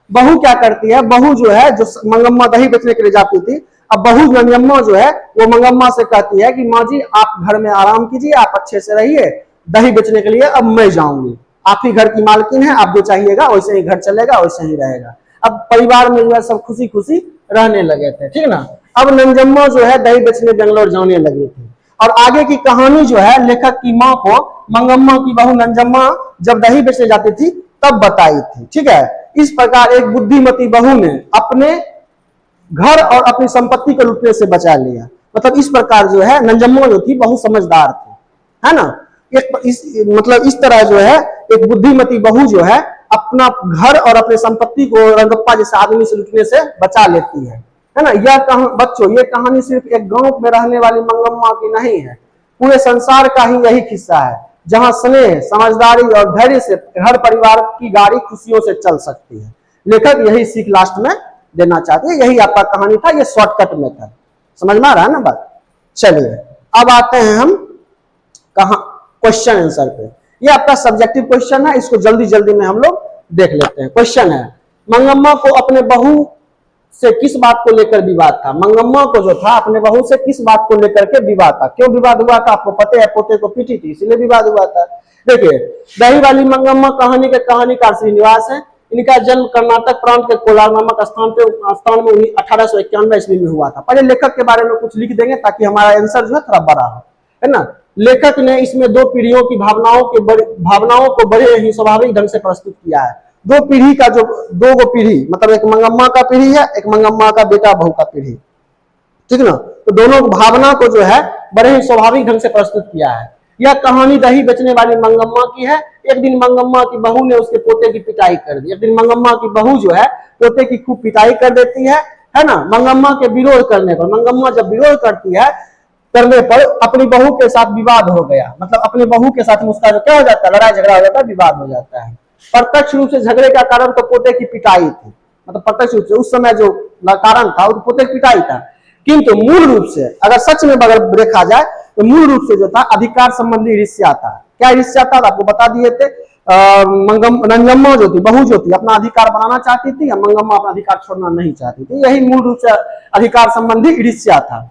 बहू क्या करती है, बहू जो है, जो मंगम्मा दही बेचने के लिए जाती थी, अब बहू मंगम्मा जो है वो मंगम्मा से कहती है कि माँ जी आप घर में आराम कीजिए, आप अच्छे से रहिए, दही बेचने के लिए अब मैं जाऊंगी, आप ही घर की मालकिन है, आप जो चाहिएगा वैसे ही घर चलेगा, वैसे ही रहेगा। अब परिवार में जो है सब खुशी खुशी रहने लगे थे, ठीक ना। अब नंजम्मा जो है दही बेचने बेंगलोर जाने लगी थी। और आगे की कहानी जो है लेखक की माँ को मंगम्मा की बहू नंजम्मा जब दही बेचने जाती थी तब बताई थी, ठीक है। इस प्रकार एक बुद्धिमती बहू ने अपने घर और अपनी संपत्ति को लूटने से बचा लिया। मतलब इस प्रकार जो है नंजम्मा जो थी बहुत समझदार थी, है ना। मतलब इस तरह जो है एक बुद्धिमती बहू जो है अपना घर और अपने संपत्ति को रंगप्पा जैसे आदमी से लूटने से बचा लेती है ना। यह बच्चों, ये कहानी सिर्फ एक गांव में रहने वाली मंगम्मा की नहीं है, पूरे संसार का ही यही किस्सा है, जहां स्नेह, समझदारी और धैर्य से हर परिवार की गाड़ी खुशियों से चल सकती है। लेखक यही सीख लास्ट में देना चाहते हैं। यही आपका कहानी था, ये शॉर्टकट में था, समझ में आ रहा है ना बात। चलिए अब आते हैं हम कहा क्वेश्चन आंसर पे। ये आपका सब्जेक्टिव क्वेश्चन है, इसको जल्दी जल्दी में हम लोग देख लेते हैं। क्वेश्चन है, मंगम्मा को अपने बहू से किस बात को लेकर विवाद था। मंगम्मा को जो था अपने बहू से किस बात को लेकर के विवाद था, क्यों विवाद हुआ था आपको पता है, पोते को पीटी थी इसलिए विवाद हुआ था। देखिए दही वाली मंगम्मा कहानी के कहानीकार श्रीनिवास है। इनका जन्म कर्नाटक प्रांत के कोलार नामक स्थान में 1891 ईस्वी में हुआ था। पहले लेखक के बारे में कुछ लिख देंगे ताकि हमारा आंसर जो है थोड़ा बड़ा हो, है ना। लेखक ने इसमें दो पीढ़ियों की भावनाओं को बड़े ही स्वाभाविक ढंग से प्रस्तुत किया है। दो पीढ़ी का जो दो गो पीढ़ी, मतलब एक मंगम्मा का पीढ़ी है, एक मंगम्मा का बेटा बहू का पीढ़ी, ठीक ना। तो दोनों भावना को जो है बड़े ही स्वाभाविक ढंग से प्रस्तुत किया है। यह कहानी दही बेचने वाली मंगम्मा की है। एक दिन मंगम्मा की बहू ने उसके पोते की पिटाई कर दी। एक दिन मंगम्मा की बहू जो है पोते की खूब पिटाई कर देती है ना। मंगम्मा के विरोध करने पर, मंगम्मा जब विरोध करती है करने पर अपनी बहू के साथ विवाद हो गया। मतलब अपनी बहू के साथ उसका जो क्या हो जाता है, लड़ाई झगड़ा हो जाता है, विवाद हो जाता है। प्रत्यक्ष रूप से झगड़े का कारण तो पोते की पिटाई थी, मतलब प्रत्यक्ष रूप से उस समय जो कारण था वो पोते की पिटाई था। किंतु मूल रूप से अगर सच में अगर देखा जाए तो मूल रूप से जो था अधिकार संबंधी ईर्ष्या था। क्या ईर्ष्या था आपको बता दिए थे। नंजम्मा जो थी, बहू जो थी, अपना अधिकार बनाना चाहती थी, मंगम्मा अपना अधिकार छोड़ना नहीं चाहती थी। यही मूल रूप से अधिकार संबंधी ईर्ष्या था,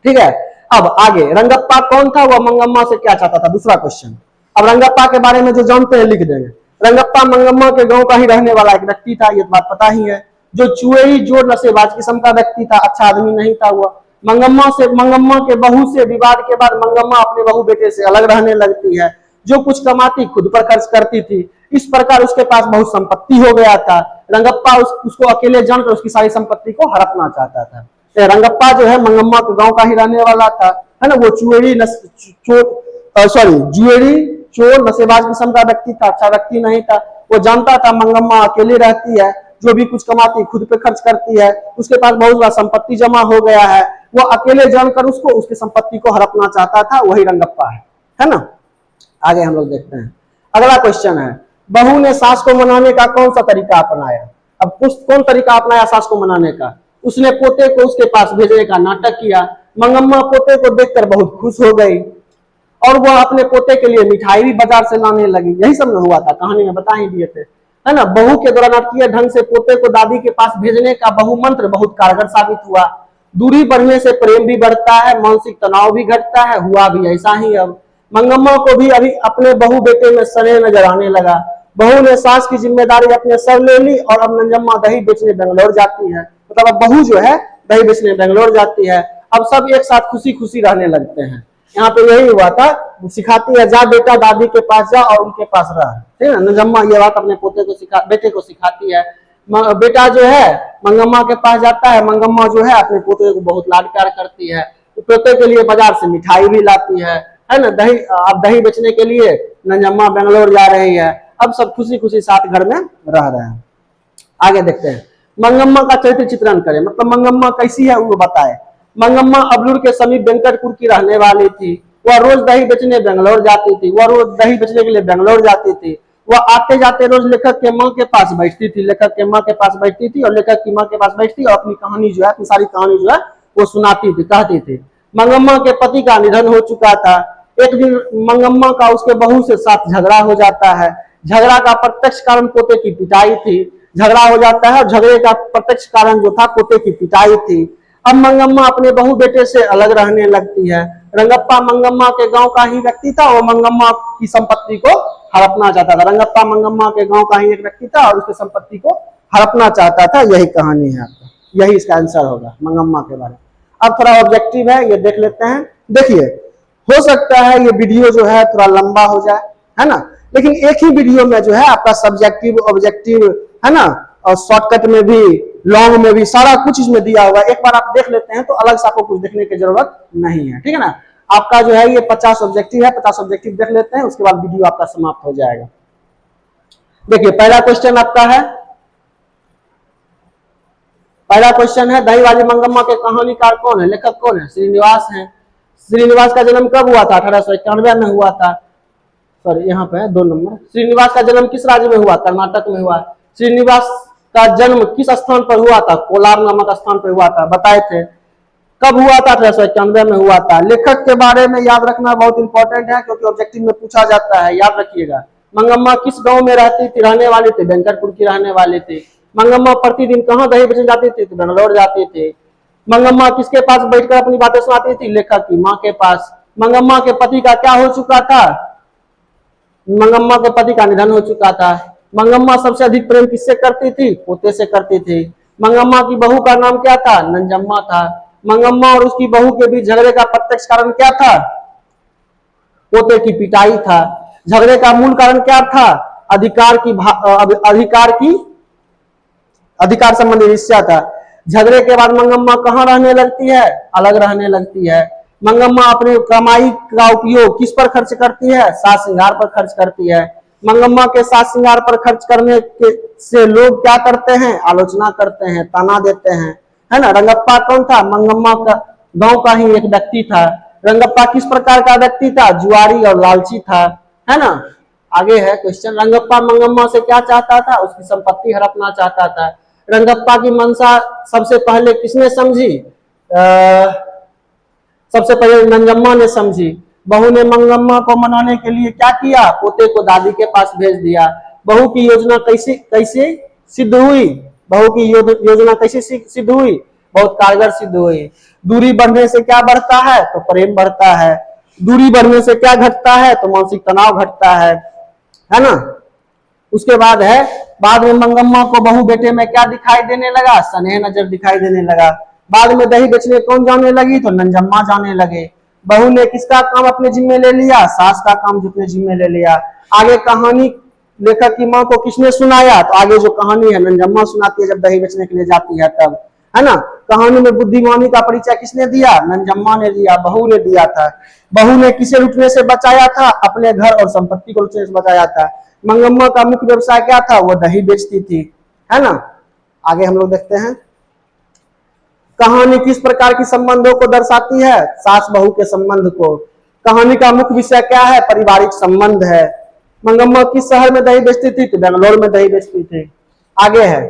ठीक है। अब आगे रंगप्पा कौन था, वह मंगम्मा से क्या चाहता था, दूसरा क्वेश्चन। अब रंगप्पा के बारे में जो जानते हैं लिख देंगे। रंगप्पा मंगम्मा के गांव का ही रहने वाला एक व्यक्ति था, ये बात पता ही है। जो चुएई जोर नशेबाज किस्म का व्यक्ति था, अच्छा आदमी नहीं था वह। मंगम्मा के बहू से विवाद के बाद मंगम्मा अपने बहू बेटे से अलग रहने लगती है। जो कुछ कमाती खुद पर खर्च करती थी। इस प्रकार उसके पास बहुत संपत्ति हो गया था। रंगप्पा उसको अकेले जानकर उसकी सारी संपत्ति को हड़पना चाहता था। रंगप्पा जो है मंगम्मा के गांव का ही रहने वाला था, है ना। वो जुएरी चोर नशेबाज किस्म का व्यक्ति था, अच्छा व्यक्ति नहीं था। वो जानता था मंगम्मा अकेले रहती है, जो भी कुछ कमाती खुद पे खर्च करती है, उसके पास बहुत बड़ा संपत्ति जमा हो गया है। वो अकेले जानकर उसको उसकी संपत्ति को हड़पना चाहता था, वही रंगप्पा है ना। आगे हम लोग देखते हैं। अगला क्वेश्चन है, बहू ने सास को मनाने का कौन सा तरीका अपनाया। अब कौन तरीका अपनाया सास को मनाने का। उसने पोते को उसके पास भेजने का नाटक किया। मंगम्मा पोते को देखकर बहुत खुश हो गई और वो अपने पोते के लिए मिठाई भी बाजार से लाने लगी। यही सब हुआ था, कहानी में बता ही दिए थे, है ना। बहू के द्वारा नाटकीय ढंग से पोते को दादी के पास भेजने का बहु मंत्र बहुत कारगर साबित हुआ। दूरी बढ़ने से प्रेम भी बढ़ता है, मानसिक तनाव भी घटता है। हुआ भी ऐसा ही। अब मंगम्मा को भी अभी अपने बहू बेटे में स्नेह नजर आने लगा। बहू ने सास की जिम्मेदारी अपने सर ले ली और अब नंजम्मा दही बेचने बेंगलोर जाती है। मतलब अब बहू जो है दही बेचने बेंगलोर जाती है। अब सब एक साथ खुशी खुशी रहने लगते हैं। यहाँ पे यही हुआ था, सिखाती है, जा बेटा दादी के पास जा और उनके पास रह, ठीक है। नंजम्मा ये बात अपने बेटे को सिखाती है। बेटा जो है मंगम्मा के पास जाता है। मंगम्मा जो है अपने पोते को बहुत लाड प्यार करती है। पोते के लिए बाजार से मिठाई भी लाती है ना। दही अब दही बेचने के लिए नंजम्मा बेंगलोर जा रही है। अब सब खुशी खुशी साथ घर में रह रहे हैं। आगे देखते हैं, मंगम्मा का चरित्र चित्रण करें, मतलब मंगम्मा कैसी है वो बताए। मंगम्मा अबलूर के समीप वेंकटपुर की रहने वाली थी। वह रोज दही बेचने बेंगलोर जाती थी। वह रोज दही बेचने के लिए बेंगलोर जाती थी। वह आते जाते रोज लेखक के माँ के पास बैठती थी। लेखक के माँ के पास बैठती थी और लेखक की माँ के पास बैठती और अपनी कहानी जो है, अपनी सारी कहानी जो है वो सुनाती थी, कहती थी। मंगम्मा के पति का निधन हो चुका था। एक दिन मंगम्मा का उसके बहू से साथ झगड़ा हो जाता है। झगड़ा का प्रत्यक्ष कारण पोते की पिटाई थी। झगड़ा हो जाता है और झगड़े का प्रत्यक्ष कारण जो था पोते की पिटाई थी। अब मंगम्मा अपने बहू बेटे से अलग रहने लगती है। रंगप्पा मंगम्मा के गांव का ही व्यक्ति था, वो मंगम्मा की संपत्ति को हड़पना चाहता था। रंगप्पा मंगम्मा के गांव का ही एक व्यक्ति था और उसकी संपत्ति को हड़पना चाहता था। यही कहानी है आपका, यही इसका आंसर होगा मंगम्मा के बारे में। अब थोड़ा ऑब्जेक्टिव है, ये देख लेते हैं। देखिए, हो सकता है ये वीडियो जो है थोड़ा लंबा हो जाए, है ना, लेकिन एक ही वीडियो में जो है आपका सब्जेक्टिव ऑब्जेक्टिव, है ना, और शॉर्टकट में भी लॉन्ग में भी सारा कुछ इसमें दिया हुआ है। एक बार आप देख लेते हैं तो अलग से आपको कुछ देखने की जरूरत नहीं है, ठीक है ना। आपका जो है ये 50 ऑब्जेक्टिव है, 50 ऑब्जेक्टिव देख लेते हैं, उसके बाद वीडियो आपका समाप्त हो जाएगा। देखिए, पहला क्वेश्चन आपका है, पहला क्वेश्चन है, दहीबाजी मंगम्मा के कहानीकार कौन है, लेखक कौन है, श्रीनिवास है। श्रीनिवास का जन्म कब हुआ था, 1891 में हुआ था। सॉरी, यहाँ पे है 2 नंबर। श्रीनिवास का जन्म किस राज्य में हुआ, कर्नाटक में हुआ। श्रीनिवास का जन्म किस स्थान पर हुआ था, कोलार नामक स्थान पर हुआ था, बताए थे। कब हुआ था, 1891 में हुआ था। लेखक के बारे में याद रखना बहुत इंपॉर्टेंट है, क्योंकि ऑब्जेक्टिव में पूछा जाता है, याद रखिएगा। मंगम्मा किस गांव में रहती थी, रहने वाली थी, वेंकटपुर की रहने वाली थी। मंगम्मा प्रतिदिन कहाँ दही बेचने जाती थी, तो बेंगलोर जाती थी। मंगम्मा किसके पास बैठकर अपनी बातें सुनाती थी, लेखक की माँ के पास। मंगम्मा के पति का क्या हो चुका था, मंगम्मा के पति का निधन हो चुका था। मंगम्मा सबसे अधिक प्रेम किससे करती थी, पोते से करती थी। मंगम्मा की बहू का नाम क्या था, नंजम्मा था। मंगम्मा और उसकी बहू के बीच झगड़े का प्रत्यक्ष कारण क्या था, पोते की पिटाई था। झगड़े का मूल कारण क्या था, अधिकार संबंधी रिश्ता था। झगड़े के बाद मंगम्मा कहाँ रहने लगती है, अलग रहने लगती है। मंगम्मा अपने कमाई का उपयोग किस पर खर्च करती है, साज श्रृंगार पर खर्च करती है। मंगम्मा के साज श्रृंगार पर खर्च करने से लोग क्या करते हैं, आलोचना करते हैं, ताना देते हैं, है ना। रंगप्पा कौन था, मंगम्मा का गांव का ही एक व्यक्ति था। रंगप्पा किस प्रकार का व्यक्ति था, जुआरी और लालची था, है ना। आगे है क्वेश्चन, रंगप्पा मंगम्मा से क्या चाहता था, उसकी संपत्ति हड़पना चाहता था। रंगप्पा की मंशा सबसे पहले किसने समझी, सबसे पहले नंजम्मा ने समझी। बहू ने मंगम्मा को मनाने के लिए क्या किया, पोते को दादी के पास भेज दिया। बहू की योजना कैसे सिद्ध हुई, बहू की योजना कैसे सिद्ध हुई, बहुत कारगर सिद्ध हुई। दूरी बढ़ने से क्या बढ़ता है, तो प्रेम बढ़ता है। दूरी बढ़ने से क्या घटता है, तो मानसिक तनाव घटता है ना। उसके बाद है, बाद में मंगम्मा को बहू बेटे में क्या दिखाई देने लगा, स्नेह नजर दिखाई देने लगा। बाद में दही बेचने कौन जाने लगी, तो नंजम्मा जाने लगे। बहू ने किसका काम अपने जिम्मे ले लिया, सास का काम अपने जिम्मे ले लिया। आगे कहानी लेखक की माँ को किसने सुनाया, तो आगे जो कहानी है नंजम्मा सुनाती है जब दही बेचने के लिए जाती है तब, है ना। कहानी में बुद्धिमानी का परिचय किसने दिया? नंजम्मा ने दिया, बहू ने दिया था। बहू ने किसे लूटने से बचाया था? अपने घर और संपत्ति को लूटने से बचाया था। मंगम्मा का मुख्य व्यवसाय क्या था? वो दही बेचती थी, है ना। आगे हम लोग देखते हैं, कहानी किस प्रकार की संबंधों को दर्शाती है? सास बहू के संबंध को। कहानी का मुख्य विषय क्या है? पारिवारिक संबंध है। मंगम्मा किस शहर में दही बेचती थी? तो बेंगलोर में दही बेचती थी। आगे है,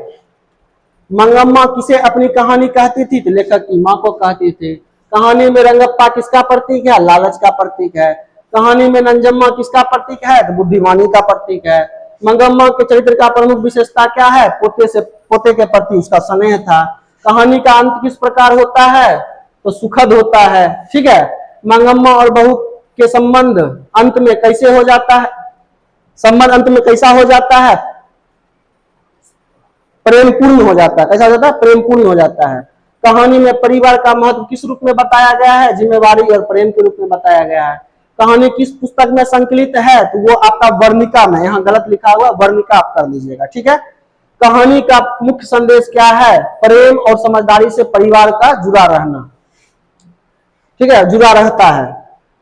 मंगम्मा किसे अपनी कहानी कहती थी? तो लेखक की मां को कहती थी। कहानी में रंगप्पा किसका प्रतीक है? लालच का प्रतीक है। कहानी में नंजम्मा किसका प्रतीक है? तो बुद्धिमानी का प्रतीक है। मंगम्मा के चरित्र का प्रमुख विशेषता क्या है? पोते के प्रति उसका स्नेह था। कहानी का अंत किस प्रकार होता है? तो सुखद होता है, ठीक है। मंगम्मा और बहू के संबंध अंत में कैसे हो जाता है? संबंध अंत में कैसा हो जाता है? प्रेम पूर्ण हो जाता है। कैसा हो जाता है? प्रेम पूर्ण हो जाता है। कहानी में परिवार का महत्व किस रूप में बताया गया है? जिम्मेवारी और प्रेम के रूप में बताया गया है। कहानी किस पुस्तक में संकलित है? तो वो आपका वर्णिका में, यहाँ गलत लिखा हुआ, वर्णिका आप कर लीजिएगा, ठीक है। कहानी का मुख्य संदेश क्या है? प्रेम और समझदारी से परिवार का जुड़ा रहना, ठीक है, जुड़ा रहता है।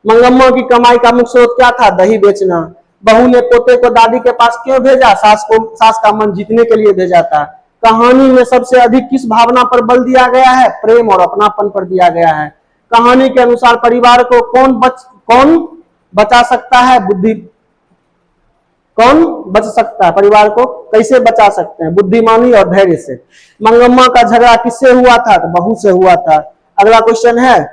मंगम्मा की कमाई का मुख्य स्रोत क्या था? दही बेचना। बहू ने पोते को दादी के पास क्यों भेजा? सास का मन जीतने के लिए भेजा था। कहानी में सबसे अधिक किस भावना पर बल दिया गया है? प्रेम और अपनापन पर दिया गया है। कहानी के अनुसार परिवार को कौन बचा सकता है? कौन बच सकता है? परिवार को कैसे बचा सकते हैं? बुद्धिमानी और धैर्य से। मंगम्मा का झगड़ा किससे हुआ था? तो बहू से हुआ था। अगला क्वेश्चन है,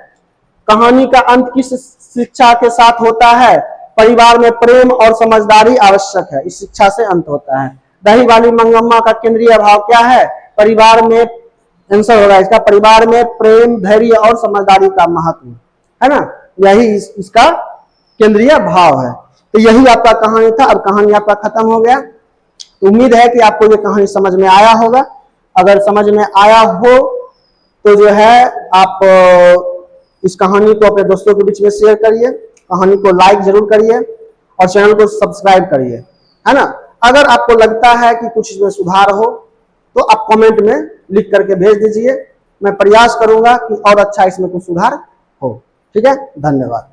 कहानी का अंत किस शिक्षा के साथ होता है? परिवार में प्रेम और समझदारी आवश्यक है, इस शिक्षा से अंत होता है। दही वाली मंगम्मा का केंद्रीय भाव क्या है? परिवार में, आंसर होगा इसका, परिवार में प्रेम, धैर्य और समझदारी का महत्व, है ना। यही इसका केंद्रीय भाव है। तो यही आपका कहानी था। अब कहानी आपका खत्म हो गया। तो उम्मीद है कि आपको ये कहानी समझ में आया होगा। अगर समझ में आया हो तो जो है आप इस कहानी को अपने दोस्तों के बीच में शेयर करिए, कहानी को लाइक जरूर करिए और चैनल को सब्सक्राइब करिए, है ना। अगर आपको लगता है कि कुछ इसमें सुधार हो तो आप कमेंट में लिख करके भेज दीजिए। मैं प्रयास करूंगा कि और अच्छा इसमें कुछ सुधार हो। ठीक है, धन्यवाद।